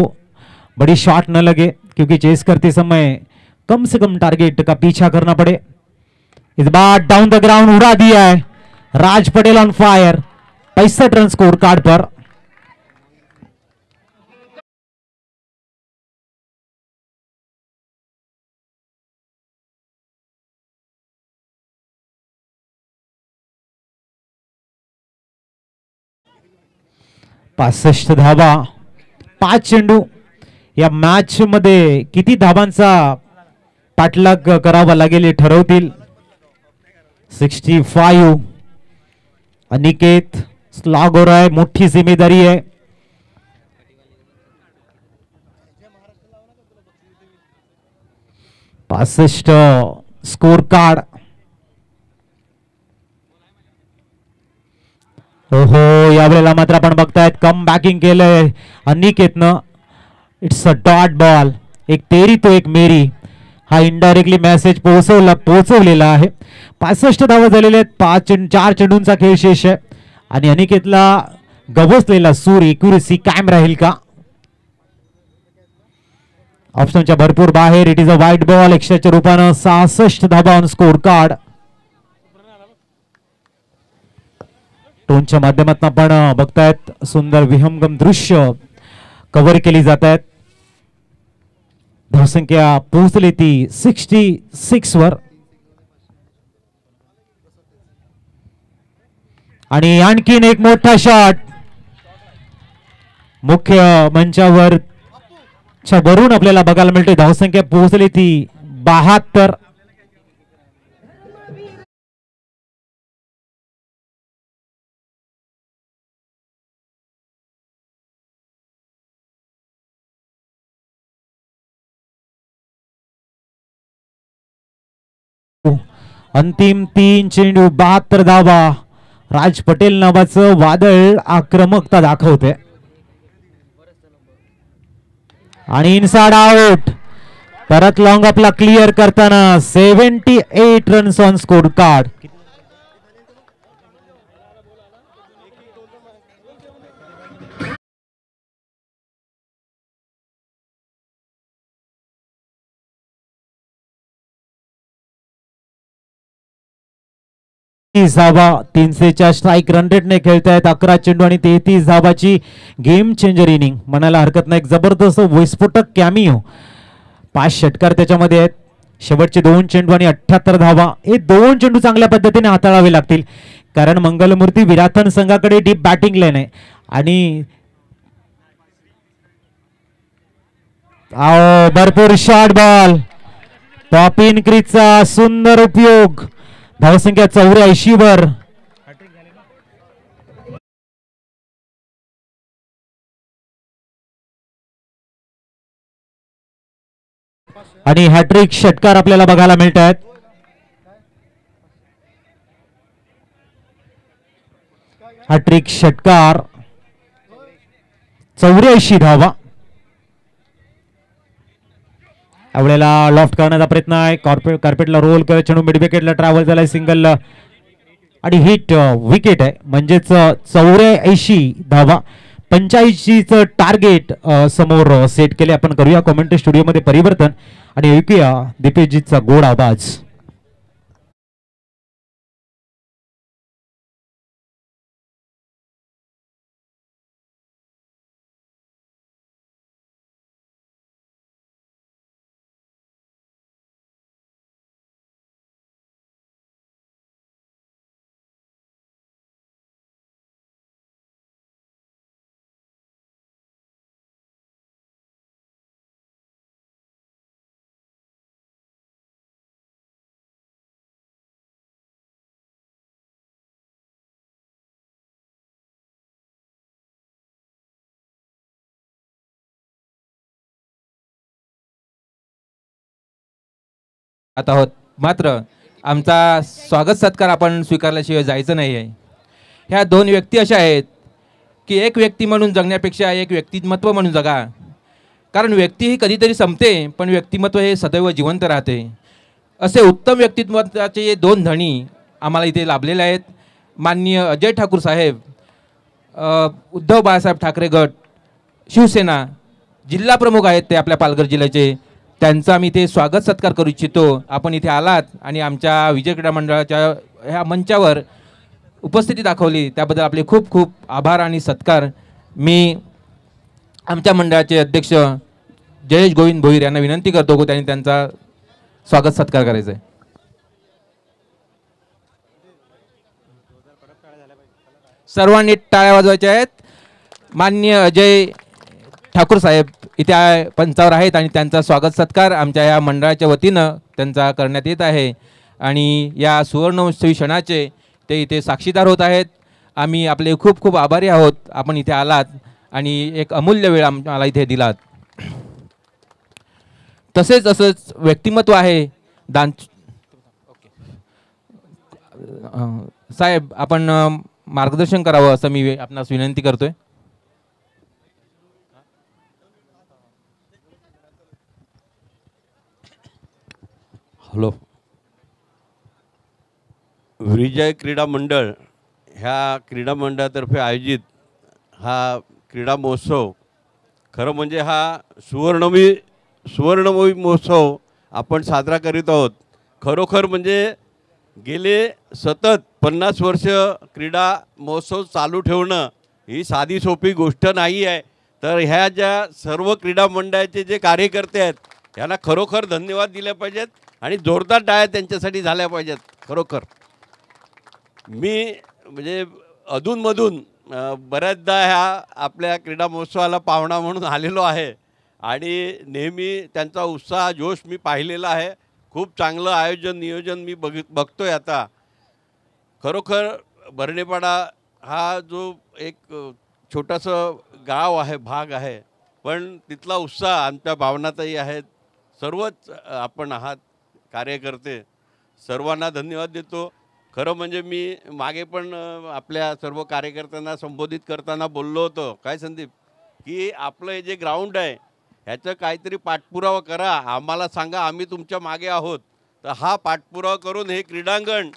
बड़ी शॉट न लगे क्योंकि चेस करते समय कम से कम टारगेट का पीछा करना पड़े। इस बार डाउन द ग्राउंड उड़ा दिया है Raj Patel on fire, 65 run score card पर। पासष्ट धावा, 5 चेंडू। या मॅच मध्ये किती धावांचा पाठलाग करावा लागेल हे ठरवतील। 65 अनिकेत स्लॉग हो रहा है, मोठी जिम्मेदारी है। पासष्ट स्कोर कार्ड। ओहो, यावेळेला मात्र आपण बघतायत कम बॅकिंग केलंय अनिकेतनं। इट्स अ डॉट बॉल, एक तेरी तो एक मेरी, हा इनडायरेक्टली मेसेज पोहोचवलेला आहे। 65 धावा झालेले आहेत, 4 चेंडूंचा खेळ शेष आहे आणि अनिकेतला गवसलेला सूर एक्युरेसी कायम राहील का? ऑप्शनच्या भरपूर बाहेर, it is a wide ball. एक्स्ट्राच्या रूपानं 66 धावा ऑन स्कोर कार्ड। टोनच्या माध्यमातून आपण बघतायत सुंदर विहंगम दृश्य कव्हर केली जात आहेत। धावसंख्या पोहोचली ती 66 वर आणि आणखीन एक मोठा शॉट मुख्य मंचावर वरून आपल्याला बघायला मिळते। धावसंख्या पोहोचली ती 72। अंतिम 3 चेंडू 72 धावा। राज पटेल नावाचं वादळ आक्रमकता दाखवते आणि इनसाइड आउट। परत लॉंग अपला क्लिअर करताना 78 रन्स ऑन स्कोर कार्ड। धावा 300च्या स्ट्राईक रन रेटने खेळतायत। 11 चेंडू आणि 33 धावाची गेम चेंजर इनिंग म्हणायला हरकत नाही। एक जबरदस्त विस्फोटक कॅमिओ, 5 षटकार त्याच्यामध्ये आहेत। शेवटचे 2 चेंडू आणि 78 धावा, हे 2 चेंडू चांगल्या पद्धतीने हाताळावे लागतील कारण मंगलमूर्ती विराथन संघाकडे डीप बॅटिंग लाईन आहे आणि भरपूर शॉर्ट बॉल, टॉप इन क्रीजचा सुंदर उपयोग। धावसंख्या 84 वर आणि हॅट्रिक षटकार आपल्याला बघायला मिळत आहेत। हॅट्रिक षटकार 84 धावा। यावेळेला लॉफ्ट करण्याचा प्रयत्न आहे, कार्पेटला रोल करत चेंडू मिड विकेटला ट्रॅव्हल झालाय, सिंगल आणि हिट विकेट आहे म्हणजेच 84 धावा। 85चं टार्गेट समोर सेट केले। आपण करूया कॉमेंट्री स्टुडिओमध्ये परिवर्तन आणि ऐकूया दीपेशजीचा गोड आवाज। आहोत मात्र आमचा स्वागत सत्कार आपण स्वीकारल्याशिवाय जायचं नाही आहे। ह्या 2 व्यक्ती अशा आहेत की एक व्यक्ती म्हणून जगण्यापेक्षा एक व्यक्तिमत्व म्हणून जगा, कारण व्यक्ती ही कधीतरी संपते, पण व्यक्तिमत्व हे सदैव जिवंत राहते. असे उत्तम व्यक्तिमत्वाचे 2 धणी आम्हाला इथे लाभलेले आहेत. माननीय अजय ठाकूर साहेब, उद्धव बाळासाहेब ठाकरे गट शिवसेना जिल्हा प्रमुख आहेत ते आपल्या पालघर जिल्ह्याचे. त्यांचा आम्ही इथे स्वागत सत्कार करू इच्छितो. आपण इथे आलात आणि आमच्या विजय क्रीडा मंडळाच्या ह्या मंचावर उपस्थिती दाखवली त्याबद्दल आपले खूप खूप आभार आणि सत्कार. मी आमच्या मंडळाचे अध्यक्ष जयेश गोविंद भोईर यांना विनंती करतो की त्यांनी त्यांचा स्वागत सत्कार करायचा आहे. सर्वांनी टाळ्या वाजवायच्या आहेत. माननीय अजय ठाकूर साहेब इथे पंचावर आहेत आणि त्यांचा स्वागत सत्कार आमच्या या मंडळाच्या वतीनं त्यांचा करण्यात येत आहे. आणि या सुवर्णमहोत्सवी क्षणाचे ते इथे साक्षीदार होत आहेत. आम्ही आपले खूप खूप आभारी आहोत. आपण इथे आलात आणि एक अमूल्य वेळ आम्हाला इथे दिलात. तसेच असंच व्यक्तिमत्व आहे दान साहेब, आपण मार्गदर्शन करावं असं मी आपणास विनंती करतोय. हॅलो. विजय क्रीडा मंडळ ह्या क्रीडा मंडळातर्फे आयोजित हा क्रीडा महोत्सव, खरं म्हणजे हा सुवर्णमयी महोत्सव आपण साजरा करीत आहोत. खरोखर म्हणजे गेले सतत 50 वर्ष क्रीडा महोत्सव चालू ठेवणं ही साधी सोपी गोष्ट नाही आहे. तर ह्या ज्या सर्व क्रीडा मंडळाचे जे कार्यकर्ते आहेत यांना खरोखर धन्यवाद दिले पाहिजेत आणि जोरदार टाळ्या त्यांच्यासाठी झाल्या पाहिजेत. खरोखर मी म्हणजे अधूनमधून बऱ्याचदा ह्या आपल्या क्रीडा महोत्सवाला पाहुणा म्हणून आलेलो आहे आणि नेहमी त्यांचा उत्साह जोश मी पाहिलेला आहे. खूप चांगलं आयोजन नियोजन मी बघतोय आता. खरोखर भरणेपाडा हा जो एक छोटासा गाव आहे, भाग आहे, पण तिथला उत्साह आमच्या भावनातही आहेत. सर्वच आपण आहात कार्यकर्ते, सर्वांना धन्यवाद देतो. खरं म्हणजे मी मागे पण आपल्या सर्व कार्यकर्त्यांना संबोधित करताना बोललो होतो, काय संदीप, की आपलं हे जे ग्राउंड आहे ह्याचं काहीतरी पाठपुरावा करा, आम्हाला सांगा, आम्ही तुमच्या मागे आहोत. तर हा पाठपुरावा करून हे क्रीडांगण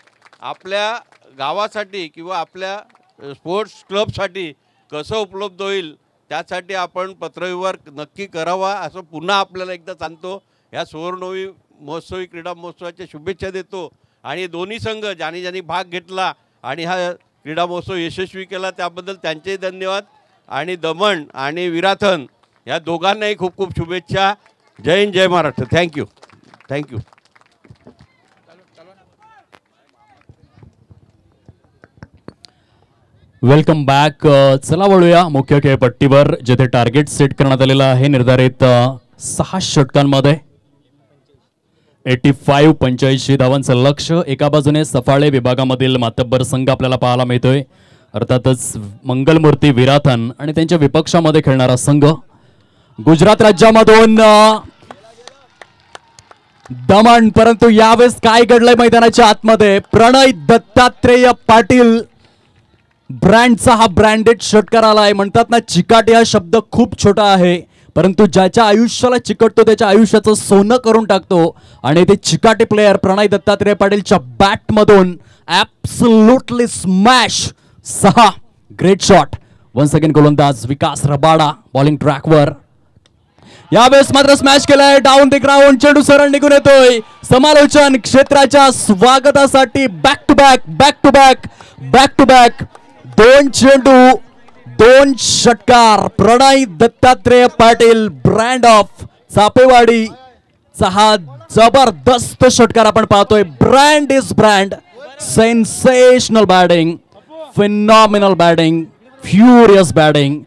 आपल्या गावासाठी किंवा आपल्या स्पोर्ट्स क्लबसाठी कसं उपलब्ध होईल त्यासाठी आपण पत्रव्यवहार नक्की करावा असं पुन्हा आपल्याला एकदा सांगतो. ह्या सुवर्णमहोत्सवी महोत्सवी क्रीडा महोत्सवाच्या शुभेच्छा देतो. आणि दोन्ही संघ ज्यांनी ज्यांनी भाग घेतला आणि हा क्रीडा महोत्सव यशस्वी केला त्याबद्दल त्यांचेही धन्यवाद. आणि दमण आणि विराथन या दोघांनाही खूप खूप शुभेच्छा. जय हिंद, जय Maharashtra. Thank you. Thank you. Welcome back. चला वळूया मुख्य खेळपट्टीवर, जेथे टार्गेट सेट करण्यात आलेलं आहे निर्धारित 6 षटकांमध्ये. 85 धावांचं लक्ष्य. एका बाजूने सफाळे विभागामधील मातब्बर संघ आपल्याला पाहायला मिळतोय, अर्थातच मंगलमूर्ती विराथन आणि त्यांच्या विपक्षामध्ये खेळणारा संघ गुजरात राज्यामधून दमण. परंतु यावेळेस काय घडलंय मैदानाच्या आतमध्ये, प्रणय दत्तात्रेय पाटील ब्रँडचा हा ब्रँडेड षटकार आलाय. म्हणतात ना, चिकाटी हा शब्द खूप छोटा आहे, परंतु ज्याच्या आयुष्याला चिकटतो त्याच्या आयुष्याचं सोनं करून टाकतो. आणि ते चिकाटी प्लेयर प्रणय दत्तात्रेय पाटीलच्या बॅट मधून absolutely smash. 6 great shot. Once again गोलंदाज विकास रबाडा बॉलिंग ट्रॅकवर. यावेळेस मात्र स्मॅश केलाय डाऊन द ग्राउंड. चेंडू सरळ निघून येतोय. समालोचन क्षेत्राच्या स्वागतासाठी back to back back to back back to back 2 चेंडू 2 षटकार. प्रणय दत्तात्रेय पाटील ब्रँड ऑफ चापेवाडीचा हा जबरदस्त षटकार आपण पाहतोय. Brand is brand. Sensational batting, phenomenal batting, furious batting.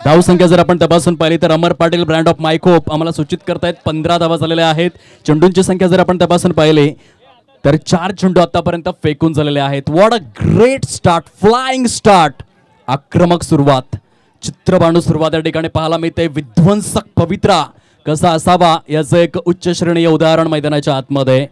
धावसंख्या जर आपण तपासून पाहिली तर अमर पाटील ब्रँड ऑफ मायकोप आम्हाला सूचित करतायत 15 धावा झालेल्या आहेत. चेंडूंची संख्या जर आपण तपासून पाहिली तर 4 चेंडू आतापर्यंत फेकून झालेले आहेत. What a great start, flying start. आक्रमक सुरुवात, चित्रबाणू सुरुवात या ठिकाणी पाहायला मिळते. विध्वंसक पवित्रा कसा असावा याचं एक उच्च श्रेणीय उदाहरण मैदानाच्या आतमध्ये.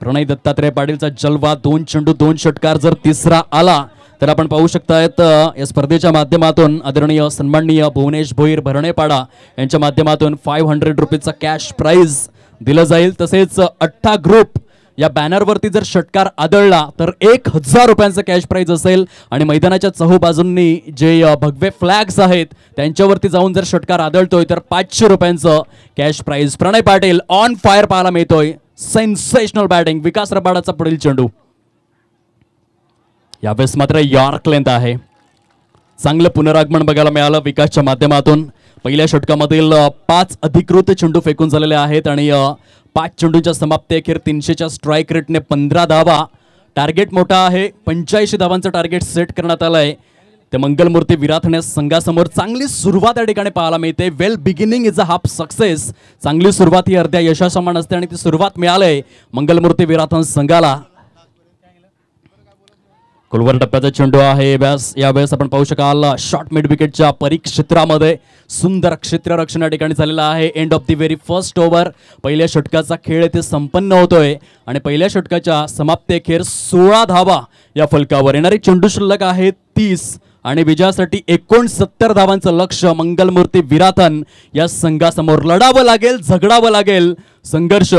प्रणय दत्तात्रेय पाटीलचा जलवा. 2 चेंडू 2 षटकार. जर तिसरा आला तर आपण पाहू शकतायत या स्पर्धेच्या माध्यमातून आदरणीय सन्माननीय भुवनेश भोईर भरणेपाडा यांच्या माध्यमातून 500 रुपीजचा कॅश प्राइज दिलं जाईल. तसेच 18 ग्रुप या बॅनरवरती जर षटकार आदळला तर 1000 रुपयांचं कॅश प्राइज असेल आणि मैदानाच्या चहूबाजूंनी जे भगवे फ्लॅग्स आहेत त्यांच्यावरती जाऊन जर षटकार आदळतोय तर 500 रुपयांचं cash prize. Pranay Patil on fire पाहायला मिळतोय. Sensational batting. विकास रबाडाचा पुढील चेंडू. यावेळेस मात्र यॉर्क लेंथ आहे. चांगलं पुनरागमन बघायला मिळालं विकासच्या माध्यमातून. पहिल्या षटकामधील 5 अधिकृत चेंडू फेकून झालेले आहेत आणि 5 चेंडूंच्या समाप्ती अखेर 300च्या स्ट्राईक रेटने 15 धावा. टार्गेट मोठा आहे. 85 धावांचं टार्गेट सेट करण्यात आलंय. ते मंगलमूर्ती विराथने संघासमोर चांगली सुरुवात या ठिकाणी पाहायला मिळते. Well beginning is a half success. चांगली सुरुवात ही अर्ध्या यशासमान असते आणि ती सुरुवात मिळाली मंगलमूर्ती विराथन संघाला. खोलवर टप्प्याचा चेंडू आहे. यावेळेस आपण पाहू शकाल शॉर्ट मिड विकेटच्या परिक्षेत्रामध्ये सुंदर क्षेत्ररक्षण या ठिकाणी झालेलं आहे. End of the very first over. पहिल्या षटकाचा खेळ येथे संपन्न होतोय आणि पहिल्या षटकाच्या समाप्ती अखेर 16 धावा या फलकावर. येणारी चेंडू शिल्लक आहे 30 आणि विजयासाठी 69 धावांचं लक्ष मंगलमूर्ती विराथन या संघासमोर. लढावं लागेल, झगडावं लागेल, संघर्ष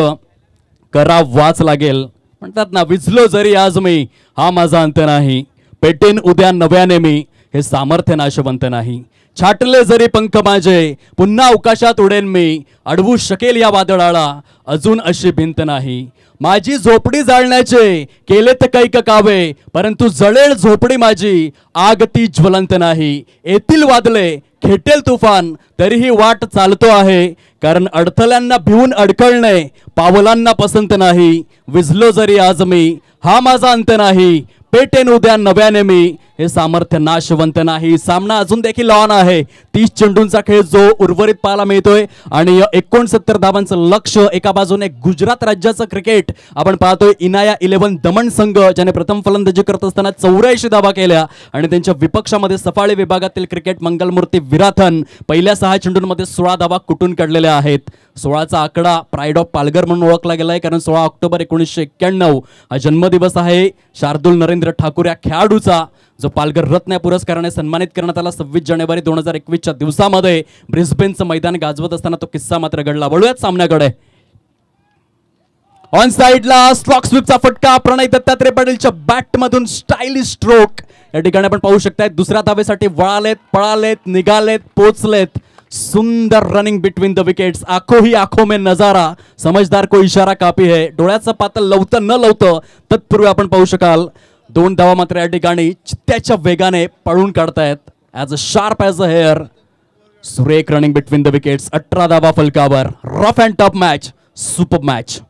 करावाच लागेल. म्हणतात ना, विझलो जरी आज मी हा माझा अंत नाही, पेटेन उद्या नव्याने मी हे सामर्थ्य नाशवंत नाही. छाटले जरी पंख माझे पुन्हा अवकाशात उडेन मी, अडवू शकेल या वादळाला अजून अशी भिंत नाही. माझी झोपडी जाळण्याचे केलेत कैक कावे, परंतु जळेल झोपडी माझी आग ती ज्वलंत नाही. येतील वादळे खेटेल तुफान तरीही वाट चालतो आहे, कारण अडथळ्यांना भिवून अडकळणे पावलांना पसंत नाही. विझलो जरी आज मी हा माझा अंत नाही, पेटेन उद्या नव्याने मी हे सामर्थ्य नाशवंत नाही. सामना अजून देखील ऑन आहे. 30 चेंडूंचा खेळ जो उर्वरित पाहायला मिळतोय आणि 69 धावांचं लक्ष. एका बाजूने गुजरात राज्याचं क्रिकेट आपण पाहतोय. इनाया 11 दमण संघ ज्याने प्रथम फलंदाजी करत असताना 84 धावा केल्या आणि त्यांच्या विपक्षामध्ये सफाळे विभागातील क्रिकेट मंगलमूर्ती विराथन पहिल्या 6 चेंडूंमध्ये 16 धावा कुठून काढलेल्या आहेत. 16चा आकडा प्राईड ऑफ पालघर म्हणून ओळखला गेलाय, कारण 16 ऑक्टोबर 1991 हा जन्मदिवस आहे शार्दूल नरेंद्र ठाकूर या खेळाडूचा, जो पालघर रत्न या पुरस्काराने सन्मानित करण्यात आला 26 जानेवारी 2021च्या दिवसामध्ये. ब्रिस्बेनचं मैदान गाजवत असताना तो किस्सा मात्र घडला. वळूयात सामन्याकडे. ऑन साइडला स्लॉक स्वीपचा फटका. प्रणय दत्तात्रय पाटीलच्या बॅट मधून स्टाइलिश स्ट्रोक या ठिकाणी आपण पाहू शकताय. दुसऱ्या धावेसाठी वळालेत, पळालेत, निघालेत, पोचलेत. सुंदर रनिंग बिटवीन द विकेट्स. आंखों ही आंखों में नजारा, समझदार को इशारा काफी है. डोळ्याचं पातळ लवतं न लवतं तत्पूर्वी आपण पाहू शकाल 2 धावा मात्र या ठिकाणी चित्त्याच्या वेगाने पळून काढतायत. As a sharp as a hare. सुरेख रनिंग बिटवीन द विकेट्स. 18 धावा फलकावर. Rough and tough match, super match.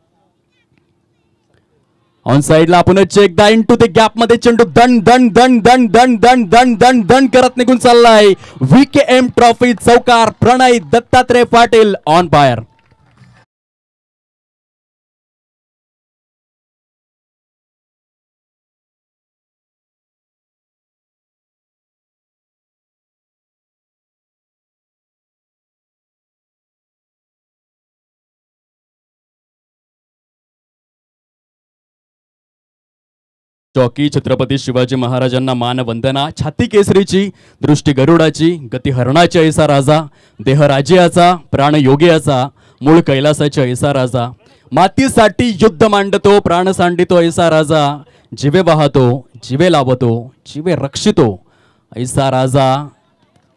On साइडला आपणच एकदा इनटू द गॅप मध्ये चेंडू दंड दंड दंड दंड दंड दंड दंड दंड दंड करत निघून चाललाय. VKM ट्रॉफी चौकार. प्रणय दत्तात्रय पाटील ऑन फायर. चौकी छत्रपती शिवाजी महाराजांना मानवंदना. छाती केसरीची, दृष्टी गरुडाची, गती हरणाची ऐसा राजा, देह राजियाचा, प्राण योगियाचा, मूळ कैलासाची ऐसा राजा. मातीसाठी युद्ध मांडतो, प्राण सांडितो ऐसा राजा, जीवे वाहतो, जीवे लावतो, जीवे रक्षितो ऐसा राजा.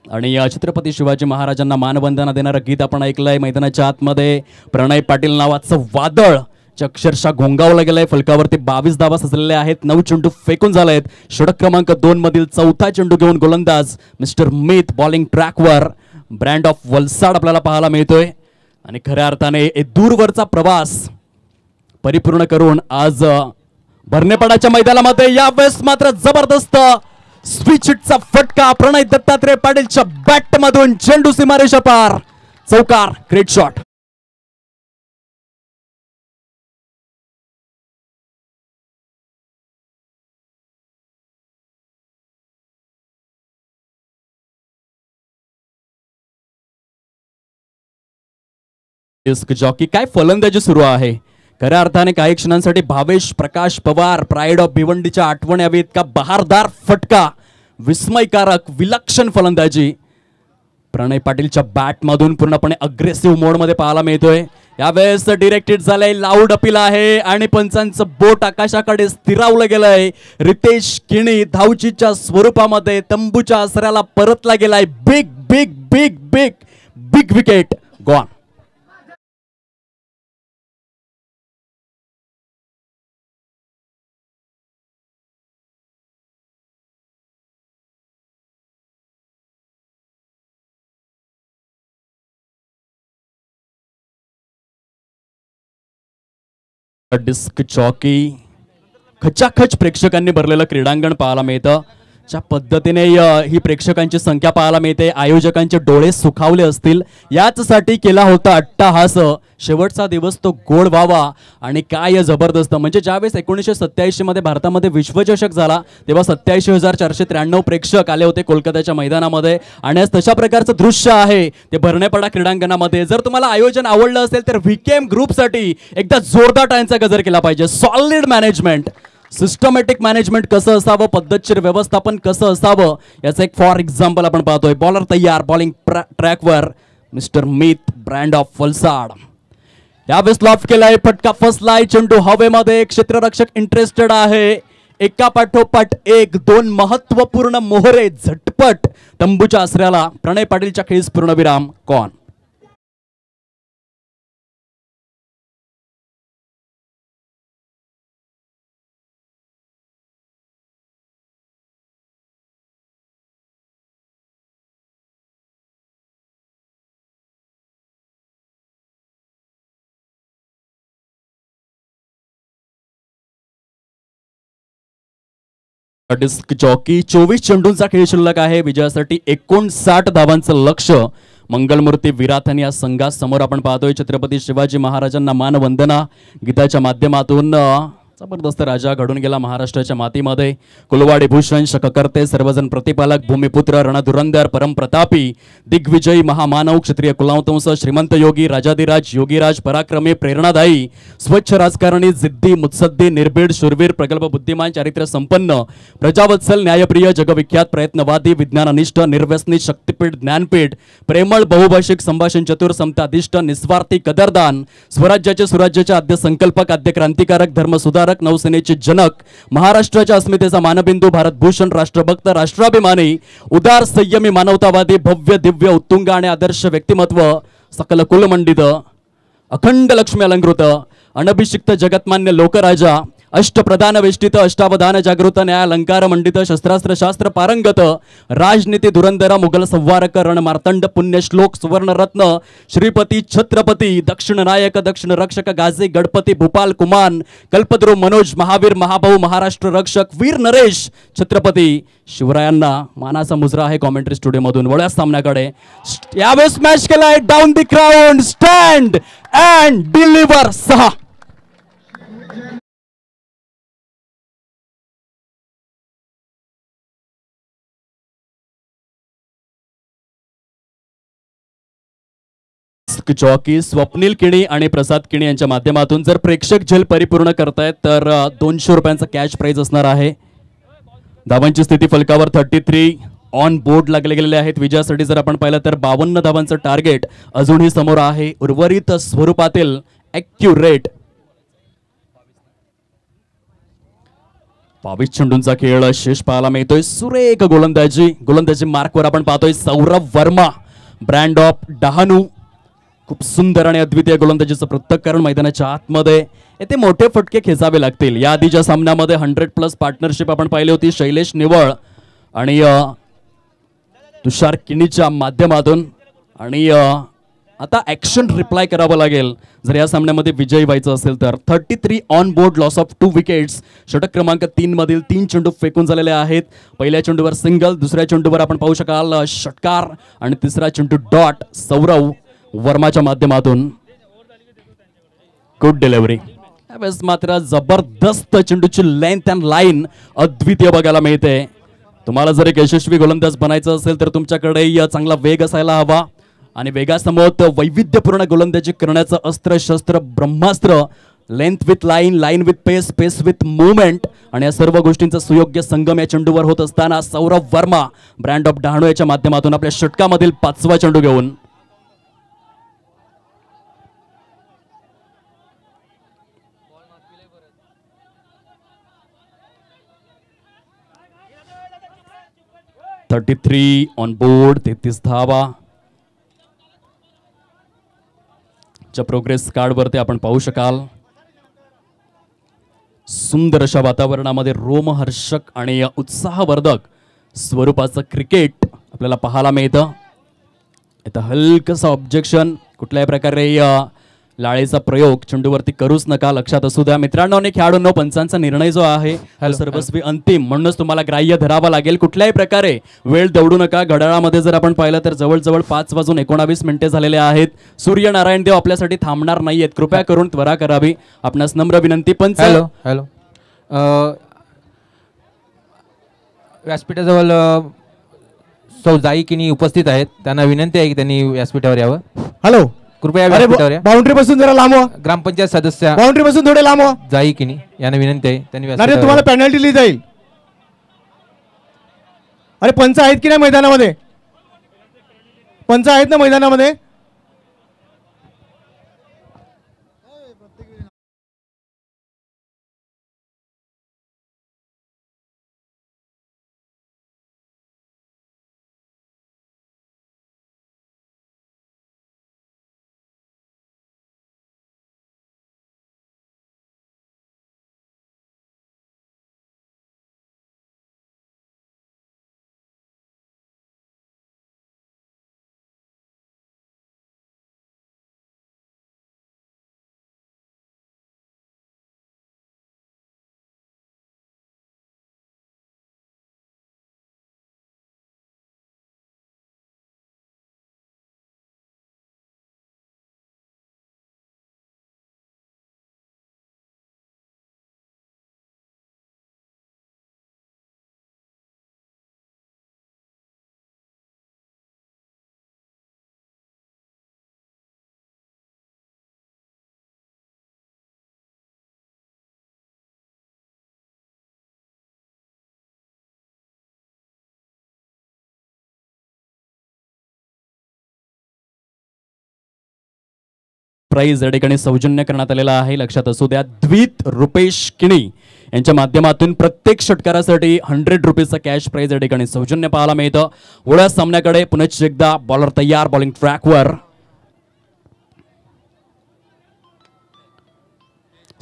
आणि या छत्रपती शिवाजी महाराजांना मानवंदना देणारं गीत आपण ऐकलंय. मैदानाच्या आतमध्ये प्रणय पाटील नावाचं वादळ अक्षरशः घोंगावला गेलाय. फलकावरती 22 धावा सजलेल्या आहेत. 9 चेंडू फेकून झाले आहेत. षटक क्रमांक 2 मधील 4था चेंडू घेऊन गोलंदाज मिस्टर मीत बॉलिंग ट्रॅकवर. ब्रँड ऑफ वलसाड आपल्याला पाहायला मिळतोय आणि खऱ्या अर्थाने दूरवरचा प्रवास परिपूर्ण करून आज भरणेपाडाच्या मैदानामध्ये यावेळेस मात्र जबरदस्त स्विच हिटचा फटका. प्रणय दत्तात्रय पाटीलच्या बॅट मधून चेंडू सीमारेषा पार. चौकार. Great shot. Disc jockey. काय फलंदाजी सुरू आहे, खऱ्या अर्थाने काही क्षणांसाठी भावेश प्रकाश पवार प्राईड ऑफ भिवंडीच्या आठवण यावी इतका बहारदार फटका, विस्मयकारक विलक्षण फलंदाजी प्रणय पाटीलच्या बॅटमधून पूर्णपणे अग्रेसिव्ह मोडमध्ये पाहायला मिळतोय. यावेळेस डिरेक्टेड झालंय, लाऊड अपील आहे आणि पंचांचं बोट आकाशाकडे स्थिरावलं गेलंय. रितेश किणी धावचीच्या स्वरूपामध्ये तंबूच्या आसऱ्याला परतला गेलाय. Big big big big big wicket gone. Disc jockey खचाखच प्रेक्षकांनी भरलेलं क्रीडांगण पाहायला मिळतं. ज्या पद्धतीने ही प्रेक्षकांची संख्या पाहायला मिळते, आयोजकांचे डोळे सुखावले असतील. याचसाठी केला होता अट्टाहास. शेवटचा दिवस तो गोड व्हावा आणि काय जबरदस्त. म्हणजे ज्यावेळेस 1987 मध्ये भारतामध्ये विश्वचषक झाला तेव्हा 87,493 प्रेक्षक आले होते कोलकात्याच्या मैदानामध्ये आणि आज तशा प्रकारचं दृश्य आहे ते भरणेपाडा क्रीडांगणामध्ये. जर तुम्हाला आयोजन आवडलं असेल तर व्हीकेएम ग्रुपसाठी एकदा जोरदार टाळ्यांचा गजर केला पाहिजे. सॉलिड मॅनेजमेंट, सिस्टमॅटिक मॅनेजमेंट कसं असावं, पद्धतशीर व्यवस्थापन कसं असावं याचं एक फॉर एक्झाम्पल आपण पाहतोय. बॉलर तयार, बॉलिंग ट्रॅकवर mister Meet brand of Valsad. यावेळेस लॉफ केलाय, फटका फसलाय, चेंडू हवेमध्ये, क्षेत्ररक्षक इंटरेस्टेड आहे. एका पाठोपाठ एक, दोन महत्वपूर्ण मोहरे झटपट तंबूच्या आसऱ्याला. प्रणय पाटीलच्या खेळीस पूर्णविराम. कॉन. डिस्क चौकी 24 चेंडूंचा खेळ शिल्लक आहे. विजयासाठी 59 धावांचं लक्ष मंगलमूर्ती विराथन या संघासमोर आपण पाहतोय. छत्रपती शिवाजी महाराजांना मानवंदना गीताच्या माध्यमातून जबरदस्त राजा घडून गेला महाराष्ट्राच्या मातीमध्ये. कुलवाडी भूषण, शककर्ते, सर्वजण प्रतिपालक, भूमिपुत्र, रणधुरंधर, परमप्रतापी, दिग्विजयी, महामानव, क्षत्रिय कुलावतंस, श्रीमंत योगी, राजाधिराज, योगीराज, पराक्रमी, प्रेरणादायी, स्वच्छ राजकारणी, जिद्दी, मुत्सद्दी, निर्भीड, शूरवीर, प्रगल्भ, बुद्धिमान, चारित्र्य संपन्न, प्रजावत्सल, न्यायप्रिय, जगविख्यात, प्रयत्नवादी, विज्ञाननिष्ठ, निर्व्यसनी, शक्तिपीठ, ज्ञानपीठ, प्रेमळ, बहुभाषिक, संभाषण चतुर, समतादिष्ट, निस्वार्थी, कदरदान, स्वराज्याचे सुराज्याचे आद्य संकल्पक, आद्य क्रांतिकारक, धर्मसुधारक, नौसेनेचे जनक, महाराष्ट्राच्या अस्मितेचा मानबिंदू, भारतभूषण, राष्ट्रभक्त, राष्ट्राभिमानी, उदार, संयमी, मानवतावादी, भव्य, दिव्य, उत्तुंग आणि आदर्श व्यक्तिमत्व, सकल कुलमंडित, अखंड लक्ष्मी अलंकृत, अनभिषिक्त, जगतमान्य, लोकराजा, अष्टप्रधान वेष्टित, अष्टावधान जागृत, न्याय अलंकार मंडित, शस्त्रास्त्र शास्त्र पारंगत, राजनीती धुरंधर, मुघल संवारक, रण मार्तंड, पुण्यश्लोक, सुवर्णरत्न, श्रीपती, छत्रपती, दक्षिण नायक, दक्षिण रक्षक, गाझी, गणपती, भूपाल, कुमान, कल्पद्रू, मनोज, महावीर, महाभाऊ, महाराष्ट्र रक्षक, वीर नरेश, छत्रपती शिवरायांना मानाचा मुजरा आहे कॉमेंट्री स्टुडिओ मधून. वळ्या सामन्याकडे यावेळेस मॅच केलाय. Down the ground, stand and deliver 6. चौकी स्वप्नील किणी आणि प्रसाद किणी यांच्या माध्यमातून जर प्रेक्षक झेल परिपूर्ण करतायत तर 200 रुपयांचा कॅश प्राइज असणार आहे. धावांची स्थिती फलकावर 33 ऑन बोर्ड लागले गेलेले आहेत. विजयासाठी जर आपण पाहिलं तर 52 धावांचं टार्गेट अजूनही समोर आहे. उर्वरित स्वरूपातील ॲक्युरेट 22 चेंडूंचा खेळ शेष पाहायला मिळतोय. सुरेख गोलंदाजी मार्कवर आपण पाहतोय सौरभ वर्मा, ब्रँड ऑफ डहाणू. खूप सुंदर आणि अद्वितीय गोलंदाजीचं पृथक्करण मैदानाच्या आतमध्ये. येथे मोठे फटके खेचावे लागतील. या आधीच्या सामन्यामध्ये 100+ पार्टनरशिप आपण पाहिली होती शैलेश निवळ आणि तुषार किणीच्या माध्यमातून. आणि आता ॲक्शन रिप्लाय करावं लागेल जर या सामन्यामध्ये विजयी व्हायचं असेल तर. 33 on board, loss of 2 wickets. षटक क्रमांक 3 मधील 3 चेंडू फेकून झालेले आहेत. पहिल्या चेंडूवर सिंगल, दुसऱ्या चेंडूवर आपण पाहू शकाल षटकार आणि तिसरा चेंडू डॉट सौरव वर्माच्या माध्यमातून. Good delivery. यावेळेस मात्र जबरदस्त चेंडूची लेंथ अँड लाईन अद्वितीय बघायला मिळते. तुम्हाला जर एक यशस्वी गोलंदाज बनायचं असेल तर तुमच्याकडे चांगला वेग असायला हवा आणि वेगासमोर वैविध्यपूर्ण गोलंदाजी करण्याचं अस्त्र शस्त्र ब्रह्मास्त्र length with line, line with pace, pace with movement आणि या सर्व गोष्टींचा सुयोग्य संगम या चेंडूवर होत असताना सौरभ वर्मा ब्रँड ऑफ डहाणू याच्या माध्यमातून आपल्या षटकामधील 5वा चेंडू घेऊन .33 ऑन बोर्ड, 33 धावा. च्या प्रोग्रेस कार्डवरती आपण पाहू शकाल सुंदर अशा वातावरणामध्ये रोमहर्षक आणि उत्साहवर्धक स्वरूपाचं क्रिकेट आपल्याला पाहायला मिळतं. इथं हलकंसं ऑब्जेक्शन, कुठल्याही प्रकारे लाळेचा प्रयोग चेंडूवरती करूच नका, लक्षात असू द्या मित्रांनो. आणि खेळाडूंनो, पंचांचा निर्णय जो आहे सर्वस्वी अंतिम, म्हणूनच तुम्हाला ग्राह्य धरावा लागेल. कुठल्याही प्रकारे वेळ दौडू नका. घड्याळामध्ये जर आपण पाहिलं तर जवळजवळ 5:19 झालेले आहेत. सूर्यनारायण देव आपल्यासाठी थांबणार नाहीयेत. कृपया करून त्वरा करावी, आपणास नम्र विनंती. पंच हॅलो हॅलो व्यासपीठाजवळ सौ जाईकिनी उपस्थित आहेत, त्यांना विनंती आहे की त्यांनी व्यासपीठावर यावं. हॅलो, कृपया व्यासपीठावर या. बाउंड्री पासून जरा लांब व्हा. ग्रामपंचायत सदस्य बाउंड्री पासून थोडे लांब व्हा. जाईकिनी यांना विनंती आहे त्यांनी अरे व्यासपीठावर तुम्हाला पेनल्टी दिली जाईल. अरे पंच आहेत की नाही मैदानामध्ये? पंच आहेत ना मैदानामध्ये? प्राइज या ठिकाणी सौजन्य करण्यात आलेला आहे, लक्षात असू द्या. द्वित रुपेश किणी यांच्या माध्यमातून प्रत्येक षटकारासाठी 100 रुपीजचा कॅश प्राइज या ठिकाणी सौजन्य पाहायला मिळतं. ओळ्या सामन्याकडे पुनश्च एकदा बॉलर तयार, बॉलिंग ट्रॅकवर.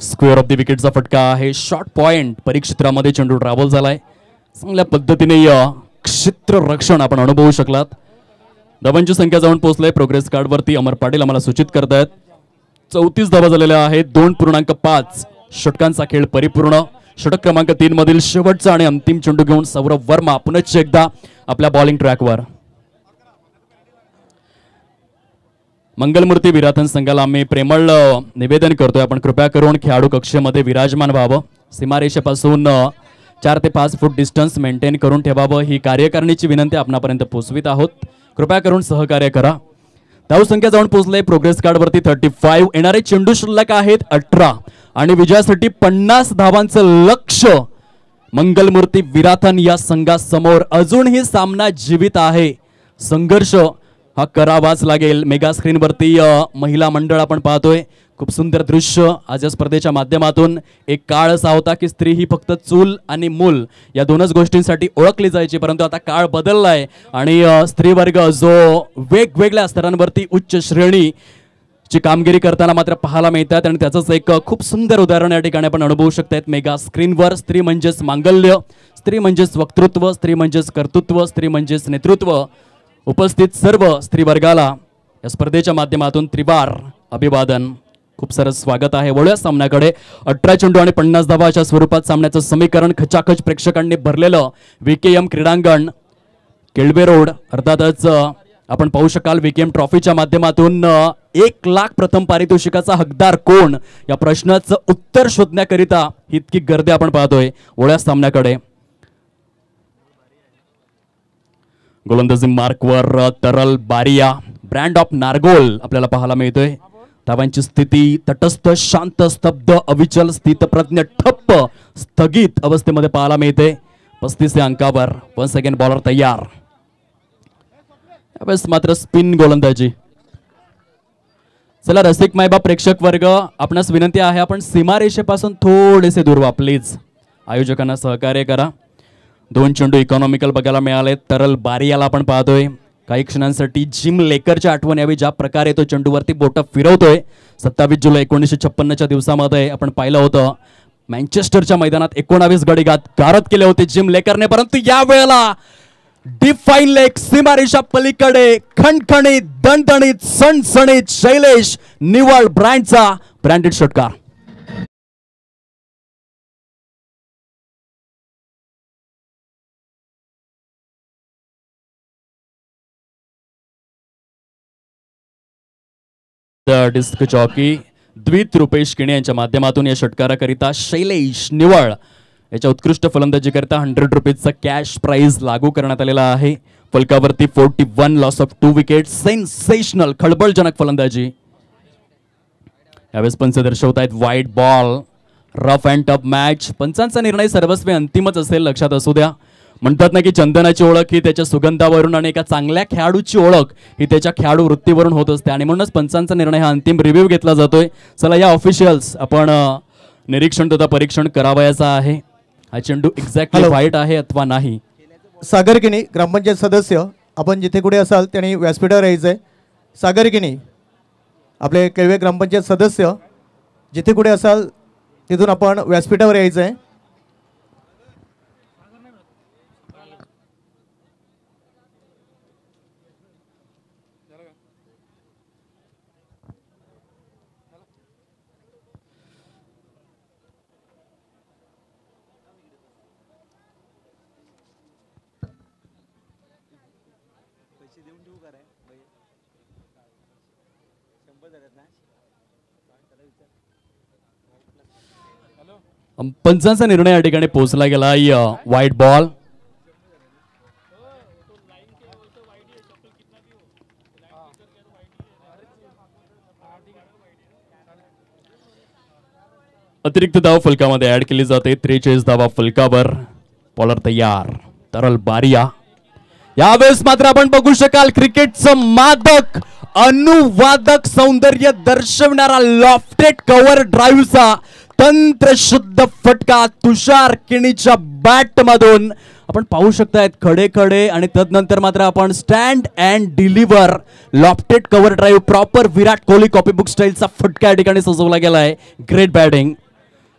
स्क्वेअर ऑफ द विकेटचा फटका आहे. शॉर्ट पॉइंट परिक्षेत्रामध्ये चेंडू ट्रॅव्हल झालाय. चांगल्या पद्धतीने क्षेत्र रक्षण आपण अनुभवू शकलात. धावांची संख्या जाऊन पोहोचलाय प्रोग्रेस कार्डवरती. अमर पाटील आम्हाला सूचित करतायत 34 धावा झालेल्या आहेत. 2.5 षटकांचा खेळ परिपूर्ण. षटक क्रमांक 3 मधील शेवटचा आणि अंतिम चेंडू घेऊन सौरभ वर्मा पुनश्च एकदा आपल्या बॉलिंग ट्रॅकवर. मंगलमूर्ती विराथन संघाला आम्ही प्रेमळ निवेदन करतोय, आपण कृपया करून खेळाडू कक्षेमध्ये विराजमान व्हावं. सीमारेषेपासून 4 ते 5 फूट डिस्टन्स मेंटेन करून ठेवावं ही कार्यकारिणीची विनंती आपणापर्यंत पोहोचवित आहोत. कृपया करून सहकार्य करा. धावसंख्या जाऊन पोहोचले प्रोग्रेस कार्डवरती 35. येणारे चेंडू शिल्लक आहेत 18 आणि विजयासाठी 50 धावांचं लक्ष्य मंगलमूर्ती विराथन या संघासमोर. अजूनही सामना जीवित आहे. संघर्ष हा करावाच लागेल. मेगा स्क्रीनवरती महिला मंडळ आपण पाहतोय. खूप सुंदर दृश्य आज या स्पर्धेच्या माध्यमातून. एक काळ असा होता की स्त्री ही फक्त चूल आणि मूल या दोनच गोष्टींसाठी ओळखली जायची, परंतु आता काळ बदललाय आणि स्त्री वर्ग जो वेगवेगळ्या स्तरांवरती उच्च श्रेणी ची कामगिरी करताना मात्र पाहायला मिळतात आणि त्याचंच एक खूप सुंदर उदाहरण या ठिकाणी आपण अनुभवू शकतात मेगा स्क्रीनवर. स्त्री म्हणजेच मांगल्य, स्त्री म्हणजेच वक्तृत्व, स्त्री म्हणजेच कर्तृत्व, स्त्री म्हणजेच नेतृत्व. उपस्थित सर्व स्त्री वर्गाला या स्पर्धेच्या माध्यमातून त्रिवार अभिवादन. खूप सारं स्वागत आहे. वळूया सामन्याकडे. 18 चेंडू आणि 50 धावा अशा स्वरूपात सामन्याचं समीकरण. खचाखच प्रेक्षकांनी भरलेलं VKM क्रीडांगण केळवे रोड. अर्थातच आपण पाहू शकाल VKM ट्रॉफीच्या माध्यमातून 1 लाख प्रथम पारितोषिकाचा हकदार कोण या प्रश्नाचं उत्तर शोधण्याकरिता इतकी गर्दी आपण पाहतोय. वळूया सामन्याकडे. गोलंदाजी मार्कवर तरल बारिया ब्रँड ऑफ नारगोल आपल्याला पाहायला मिळतोय. धावांची स्थिती तटस्थ, शांत, स्तब्ध, अविचल, स्थितप्रज्ञ, ठप्प, स्थगित अवस्थेमध्ये पाहायला मिळते. 35 या अंकावर 1 सेकंड बॉलर तयार. यावेळेस मात्र स्पिन गोलंदाजी. चला रसिक मायबा प्रेक्षक वर्ग, आपणास विनंती आहे आपण सीमारेषेपासून थोडेसे दूर व्हा प्लीज. आयोजकांना सहकार्य करा. 2 चेंडू इकॉनॉमिकल बघायला मिळाले. तरल बारियाला आपण पाहतोय. काही क्षणांसाठी जिम लेकरच्या आठवण यावी, ज्या प्रकारे तो चेंडूवरती बोट फिरवतोय. 27 जुलै 1956च्या दिवसामध्ये आपण पाहिलं होतं मँचेस्टरच्या मैदानात 19 गडी गारद केले होते जिम लेकरने. परंतु या वेळेला डिफाईन लेग सीमारेषा पलीकडे खणखणीत, दणदणीत, सणसणीत शैलेश निवळ ब्रँडचा ब्रँडेड षटकार. डिस्क जॉकी द्वित रुपेश किणे यांच्या माध्यमातून या षटकाराकरिता शैलेश निवळ याच्या उत्कृष्ट फलंदाजीकरिता 100 रुपीजचा कॅश प्राइज लागू करण्यात आलेला आहे. फलकावरती 41 लॉस ऑफ 2 विकेट. सेन्सेशनल, खळबळजनक फलंदाजी. यावेळेस पंच दर्शवत आहेत white ball, rough and tough match. पंचांचा निर्णय सर्वस्वी अंतिमच असेल, लक्षात असू द्या. म्हणतात ना की चंदनाची ओळख ही त्याच्या सुगंधावरून आणि एका चांगल्या खेळाडूची ओळख ही त्याच्या खेळाडू वृत्तीवरून होत असते आणि म्हणूनच पंचांचा निर्णय हा अंतिम रिव्ह्यू घेतला जातोय. चला या ऑफिशियल्स आपण निरीक्षण तथा परीक्षण करावयाचा आहे. हा चेंडू एक्झॅक्टली व्हाईट आहे अथवा नाही. सागर किनी ग्रामपंचायत सदस्य, आपण जिथे कुठे असाल त्यांनी व्यासपीठावर यायचंय. सागर किनी आपले केळवे ग्रामपंचायत सदस्य, जिथे कुठे असाल तिथून आपण व्यासपीठावर यायचंय. पंचांचा निर्णय या ठिकाणी पोहोचला गेला. White ball. अतिरिक्त धाव फलकामध्ये ऍड केली जाते. 43 धावा फलकावर. बॉलर तयार तरल बारिया. यावेळेस मात्र आपण बघू शकाल क्रिकेटचं मादक अनुवादक सौंदर्य दर्शवणारा लॉफ्टेड कव्हर ड्राईव्हचा तंत्रशुद्ध फटका तुषार किणीच्या बॅट मधून आपण पाहू शकतायत. खडे खडे आणि तदनंतर मात्र आपण stand and deliver lofted cover drive proper Virat Kohli copybook स्टाईलचा फटका या ठिकाणी सजवला गेलाय. Great batting.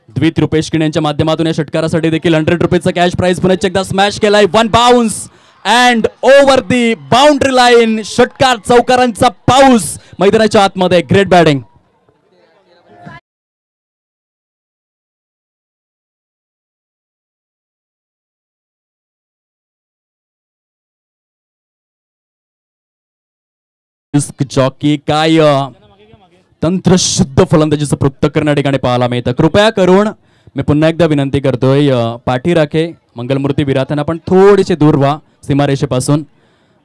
द्वित रुपेश किणे यांच्या माध्यमातून या षटकारासाठी देखील 100 रुपीजचा कॅश प्राइज पुन्हा एकदा स्मॅश केलाय. 1 bounce and over the boundary line. षटकार चौकारांचा पाऊस मैदानाच्या आतमध्ये. Great batting. डिस्क जॉकी काय तंत्रशुद्ध फलंदाजीचं पृथक्करण या ठिकाणी पाहायला मिळतं. कृपया करून मी पुन्हा एकदा विनंती करतोय पाठी राखे मंगलमूर्ती विराथन आपण थोडेसे दूर व्हा सीमारेषेपासून.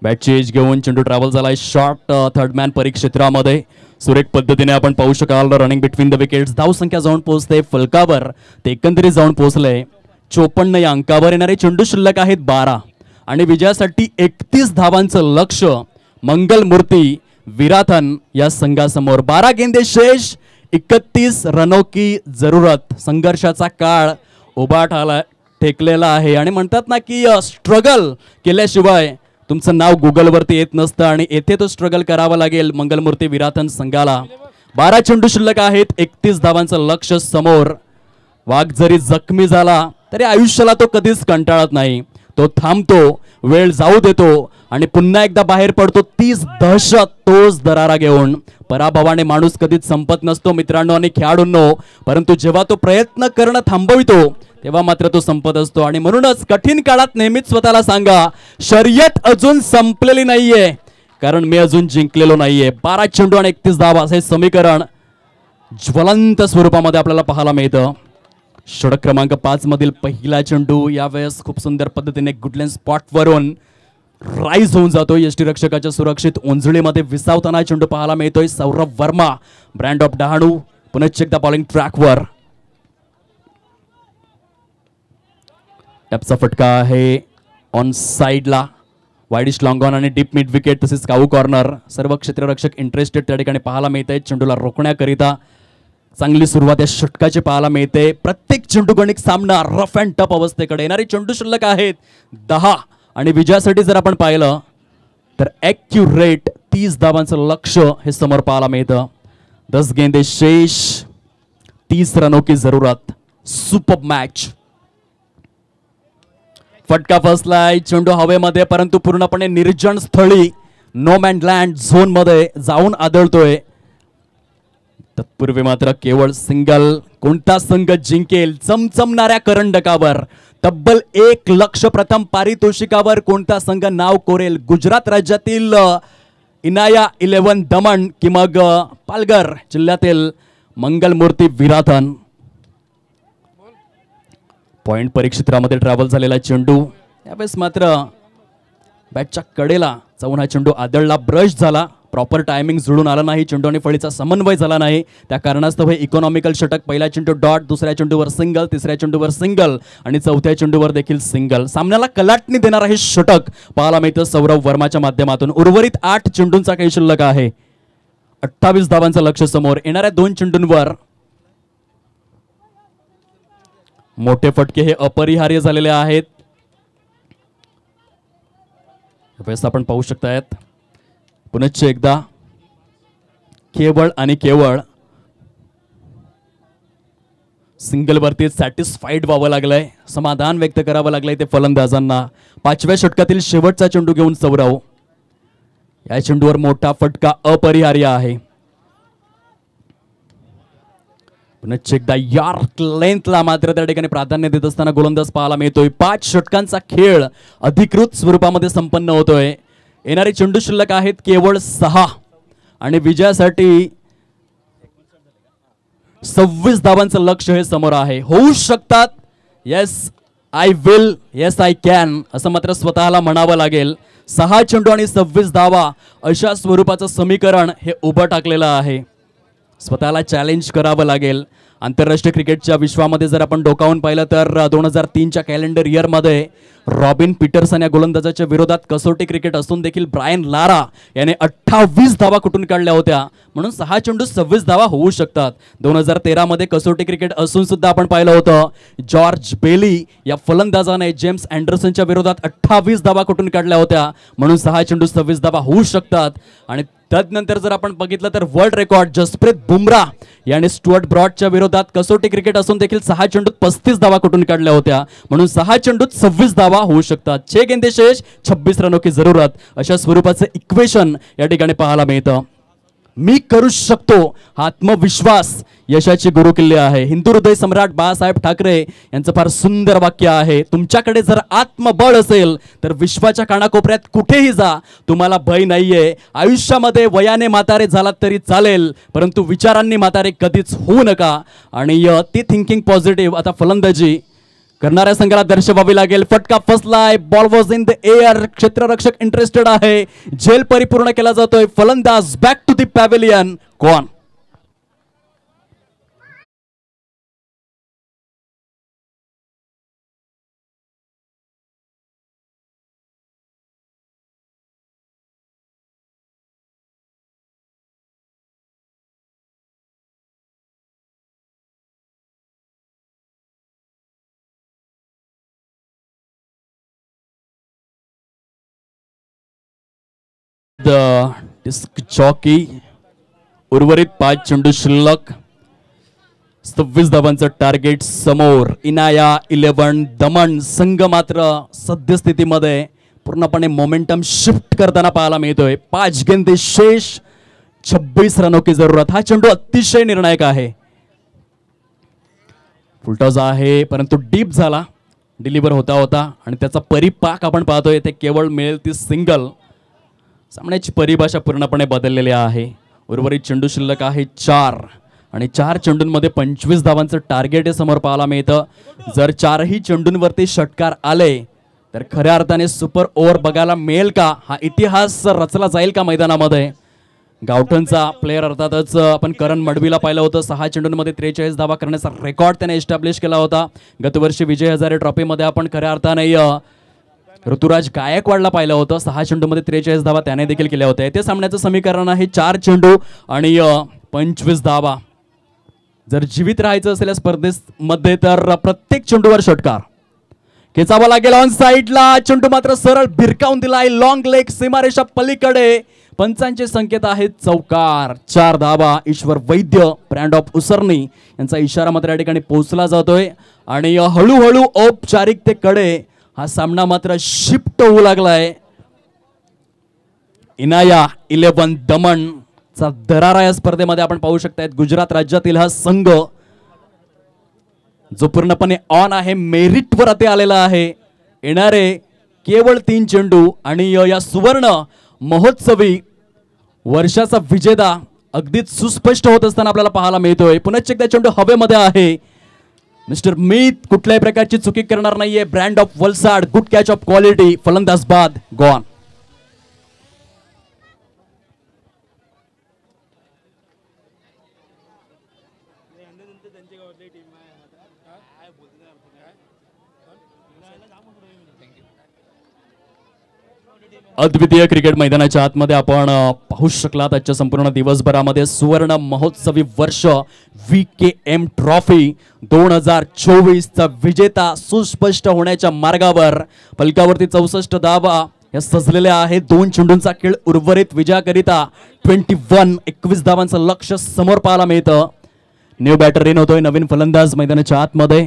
बॅटची एज घेऊन चेंडू ट्रॅव्हल झालाय शॉर्ट थर्डमॅन परिक्षेत्रामध्ये. सुरेख पद्धतीने आपण पाहू शकाल रनिंग बिटवीन द विकेट्स. धाव संख्या जाऊन पोहोचते फलकावर. ते एकंदरीत जाऊन पोहोचले 54 या अंकावर. येणारे चेंडू शिल्लक आहेत 12 आणि विजयासाठी 31 धावांचं लक्ष मंगलमूर्ती विराथन या संघासमोर. 12 गेंदे शेष, 31 रनों की जरूरत. संघर्षाचा काळ उभाटाला टेकलेला आहे आणि म्हणतात ना की स्ट्रगल केल्याशिवाय तुमचं नाव गुगलवरती येत नसतं आणि येथे तो स्ट्रगल करावा लागेल मंगलमूर्ती विराथन संघाला. 12 चेंडू शिल्लक आहेत, 31 धावांचं लक्ष समोर. वाघ जरी जखमी झाला तरी आयुष्याला तो कधीच कंटाळत नाही. तो थांबतो, वेळ जाऊ देतो आणि पुन्हा एकदा बाहेर पडतो. तीच दहशत, तोच दरारा घेऊन. पराभवाने माणूस कधीच संपत नसतो मित्रांनो आणि खेळाडूंनो, परंतु जेव्हा तो प्रयत्न करणं थांबवितो तेव्हा मात्र तो संपत असतो. आणि म्हणूनच कठीण काळात नेहमीच स्वतःला सांगा शर्यत अजून संपलेली नाहीये, कारण मी अजून जिंकलेलो नाहीये. 12 चेंडू आणि 31 धावा असे समीकरण ज्वलंत स्वरूपामध्ये आपल्याला पाहायला मिळतं. षटक क्रमांक 5 मधील पहिला चेंडू यावेळेस खूप सुंदर पद्धतीने गुडलँड स्पॉट वरून राईज होऊन जातोय. यष्टीरक्षकाच्या सुरक्षित उंजळीमध्ये विसावताना चेंडू पाहायला मिळतोय. सौरभ वर्मा ब्रँड ऑफ डहाणू पुनश्च एकदा बॉलिंग ट्रॅकवर. टॅपचा फटका आहे ऑन साइडला. वाईडिश लॉंग ऑन आणि डीप मिड विकेट तसेच काऊ कॉर्नर. सर्व क्षेत्ररक्षक इंटरेस्टेड त्या ठिकाणी पाहायला मिळत आहेत. चेंडूला रोखण्याकरिता चांगली सुरुवात या षटकाची पाहायला मिळते. प्रत्येक चेंडू गणिक सामना रफ अँड टफ अवस्थेकडे. येणारी चेंडू शिल्लक आहेत 10 आणि विजयासाठी जर आपण पाहिलं तर ॲक्युरेट 30 धावांचं लक्ष हे समोर पाहायला मिळतं. 10 गेंदे शेष, 30 रनों की जरूरत. Super match. फटका फसलाय. चेंडू हवेमध्ये परंतु पूर्णपणे निर्जन स्थळी नो मॅन लँड झोन मध्ये जाऊन आदळतोय. तत्पूर्वी मात्र केवळ सिंगल. कोणता संघ जिंकेल? चमचमणाऱ्या करंडकावर तब्बल 1 लाख प्रथम पारितोषिकावर कोणता संघ नाव कोरेल? गुजरात राज्यातील इनाया 11 दमण की मग पालघर जिल्ह्यातील मंगलमूर्ती विराधन. पॉइंट परीक्षेत्रामध्ये ट्रॅव्हल झालेला चेंडू यावेळेस मात्र बॅटच्या कडेला जाऊन हा चेंडू आदळला. ब्रश झाला. प्रॉपर टायमिंग जुळून आला नाही. चेंडू आणि फळीचा समन्वय झाला नाही. त्या कारणास्तव हे इकॉनॉमिकल षटक. पहिला चेंडू डॉट, दुसऱ्या चेंडूवर सिंगल, तिसऱ्या चेंडूवर सिंगल आणि चौथ्या चेंडूवर देखील सिंगल. सामन्याला कलाटणी देणारा हे षटक पाहायला मिळतं सौरव वर्माच्या माध्यमातून. उर्वरित 8 चेंडूंचा काही शिल्लक आहे. 28 धावांचं लक्ष समोर. येणाऱ्या 2 चेंडूंवर मोठे फटके हे अपरिहार्य झालेले आहेत. आपण पाहू शकतायत पुनश्च एकदा केवळ आणि केवळ सिंगलवरती सॅटिस्फाईड व्हावं लागलंय. समाधान व्यक्त करावं लागलंय ते फलंदाजांना. 5व्या षटकातील शेवटचा चेंडू घेऊन सौरव. या चेंडूवर मोठा फटका अपरिहार्य आहे. पुनश्च एकदा यार्क लेंथला मात्र त्या ठिकाणी प्राधान्य देत असताना गोलंदाज पाहायला मिळतोय. 5 षटकांचा खेळ अधिकृत स्वरूपामध्ये संपन्न होतोय. येणारे चेंडू शिल्लक आहेत केवळ 6 आणि विजयासाठी 26 धावांचं लक्ष हे समोर आहे. होऊ शकतात. Yes I will, yes I can असं मात्र स्वतःला म्हणावं लागेल. 6 चेंडू आणि 26 धावा अशा स्वरूपाचं समीकरण हे उभं टाकलेलं आहे. स्वतःला चॅलेंज करावं लागेल. आंतरराष्ट्रीय क्रिकेटच्या विश्वामध्ये जर आपण डोकावून पाहिलं तर 2003च्या कॅलेंडर इयरमध्ये रॉबिन पीटरसन या गोलंदाजाच्या विरोधात कसोटी क्रिकेट असून देखील ब्रायन लारा याने 28 धावा कुठून काढल्या होत्या. म्हणून 6 चेंडू 26 धावा होऊ शकतात. 2013मध्ये कसोटी क्रिकेट असून सुद्धा आपण पाहिलं होतं जॉर्ज बेली या फलंदाजाने जेम्स अँडरसनच्या विरोधात 28 धावा कुठून काढल्या होत्या. म्हणून 6 चेंडू 26 धावा होऊ शकतात. आणि त्यानंतर जर आपण बघितलं तर वर्ल्ड रेकॉर्ड जसप्रीत बुमराह याने स्टुअर्ट ब्रॉडच्या विरोधात कसोटी क्रिकेट असून देखील 6 चेंडूत 35 धावा कुठून काढल्या होत्या. म्हणून 6 चेंडूत 26 धावा होऊ शकतात. 6 गेंदे शेष, 26 रनों की जरूरत अशा स्वरूपाचं इक्वेशन या ठिकाणी पाहायला मिळतं. मी करू शकतो हा आत्मविश्वास यशाची गुरुकिल्ली आहे. हिंदू हृदय सम्राट बाळासाहेब ठाकरे यांचं फार सुंदर वाक्य आहे. तुमच्याकडे जर आत्मबळ असेल तर विश्वाच्या कानाकोपऱ्यात कुठेही जा, तुम्हाला भय नाहीये. आयुष्यामध्ये वयाने म्हातारे झालात तरी चालेल परंतु विचारांनी म्हातारे कधीच होऊ नका. आणि ती थिंकिंग पॉझिटिव्ह आता फलंदाजी करणाऱ्या संघाला दर्शवावी लागेल. फटका फसलाय. Ball was in the air. क्षेत्ररक्षक इंटरेस्टेड आहे. झेल परिपूर्ण केला जातोय. फलंदाज बॅक टू द पॅव्हेलियन. कोण? Disc jockey. उर्वरित 5 चेंडू शिल्लक. 26 धावांचं टार्गेट समोर. इनाया 11 दमण संघ मात्र सद्यस्थितीमध्ये पूर्णपणे मोमेंटम शिफ्ट करताना पाहायला मिळतोय. 5 गेंदे शेष, 26 रनों की जरूरत. हा चेंडू अतिशय निर्णायक आहे. फुलटॉस आहे परंतु डीप झाला. डिलिव्हर होता आणि त्याचा परिपाक आपण पाहतोय ते केवळ मिळेल ती सिंगल. सामन्याची परिभाषा पूर्णपणे बदललेली आहे. उर्वरित चेंडू शिल्लक आहे 4 आणि 4 चेंडूंमध्ये 25 धावांचं टार्गेट हे समोर पाहायला मिळतं. जर 4ही चेंडूंवरती षटकार आले तर खऱ्या अर्थाने सुपर ओव्हर बघायला मिळेल का? हा इतिहास रचला जाईल का मैदानामध्ये? गावठणचा प्लेअर अर्थातच आपण करण मडवीला पाहिलं होतं. 6 चेंडूंमध्ये 43 धावा करण्याचा रेकॉर्ड त्याने एस्टॅब्लिश केला होता. गतवर्षी विजय हजारे ट्रॉफीमध्ये आपण खऱ्या अर्थाने ऋतुराज गायकवाडला पाहिलं होतं. 6 चेंडूमध्ये 43 धावा त्याने देखील केल्या होत्या. येथे सामन्याचं समीकरण आहे 4 चेंडू आणि 25 धावा. जर जीवित राहायचं असेल या स्पर्धेमध्ये तर प्रत्येक चेंडूवर षटकार. खेचावा लागेल ऑन साईडला. चेंडू मात्र सरळ भिरकावून दिलाय लॉंग लेग सीमारेषा पलीकडे. पंचांचे संकेत आहेत चौकार. 4 धावा. ईश्वर वैद्य ब्रँड ऑफ उसरणी यांचा इशारा मात्र या ठिकाणी पोहोचला जातोय आणि हळूहळू औपचारिकतेकडे हा सामना मात्र शिफ्ट होऊ लागलाय. इनाया 11 दमणचा दरारा या स्पर्धेमध्ये आपण पाहू शकताय. गुजरात राज्यातील हा संघ जो पूर्णपणे ऑन आहे, मेरिटवर अते आलेला आहे. येणारे केवळ 3 चेंडू आणि या सुवर्ण महोत्सवी वर्षाचा विजेता अगदीच सुस्पष्ट होत असताना आपल्याला पाहायला मिळतोय. पुन्हा एकदा चेंडू हवेमध्ये आहे. मिस्टर मीत कुठल्याही प्रकारची चुकी करणार नाहीये. Brand of Valsad, good catch of quality. फलंदाज बाद गॉन. अद्वितीय क्रिकेट मैदानाच्या आतमध्ये आपण पाहू शकलात आजच्या संपूर्ण दिवसभरामध्ये सुवर्ण महोत्सवी वर्ष VKM ट्रॉफी 2024 चा विजेता सुस्पष्ट होण्याच्या मार्गावर. पलकावरती 64 धावा या सजलेल्या आहेत. 2 चेंडूंचा खेळ उर्वरित विजयाकरिता 21 धावांचं लक्ष्य समोर पाहायला मिळतं. न्यू बॅटर इन होतोय. नवीन फलंदाज मैदानाच्या आतमध्ये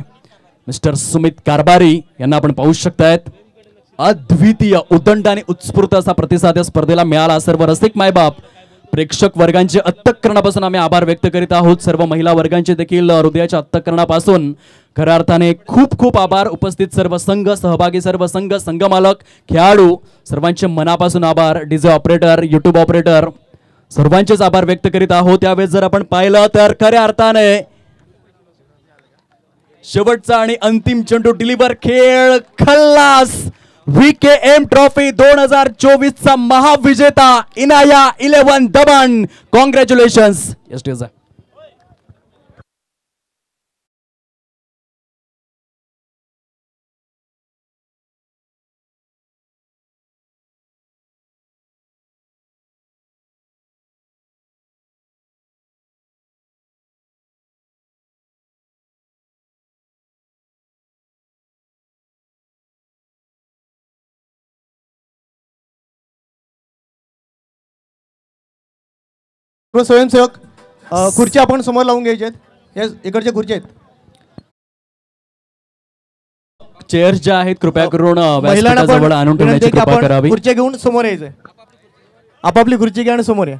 मिस्टर सुमित कारभारी यांना आपण पाहू शकतायत. अद्वितीय उदंड आणि उत्स्फूर्त असा प्रतिसाद या स्पर्धेला मिळाला. सर्व रसिक मायबाप प्रेक्षक वर्गांचे अंतःकरणापासून आम्ही आभार व्यक्त करीत आहोत. सर्व महिला वर्गांचे देखील हृदयाच्या अंतःकरणापासून खऱ्या अर्थाने खूप खूप आभार. उपस्थित सर्व संघ, सहभागी सर्व संघ, संघ मालक, खेळाडू सर्वांचे मनापासून आभार. डीजे ऑपरेटर, युट्यूब ऑपरेटर सर्वांचेच आभार व्यक्त करीत आहोत. त्यावेळेस जर आपण पाहिलं तर खऱ्या अर्थाने शेवटचा आणि अंतिम चेंडू डिलिव्हर, खेळ खल्लास. VKM ट्रॉफी 2024 चा महाविजेता इनाया 11 दमण. कॉंग्रॅच्युलेशन्स. यस स्वयंसेवक खुर्च्या आपण समोर लावून घ्यायच्या आहेत. इकडच्या खुर्च्या आहेत. चेअर्स ज्या आहेत कृपया करून महिलांना व्यासपीठाजवळ आणून ठेवण्याची कृपा करावी. खुर्च्या घेऊन समोर यायचंय. आपापली खुर्ची घ्या आणि समोर या.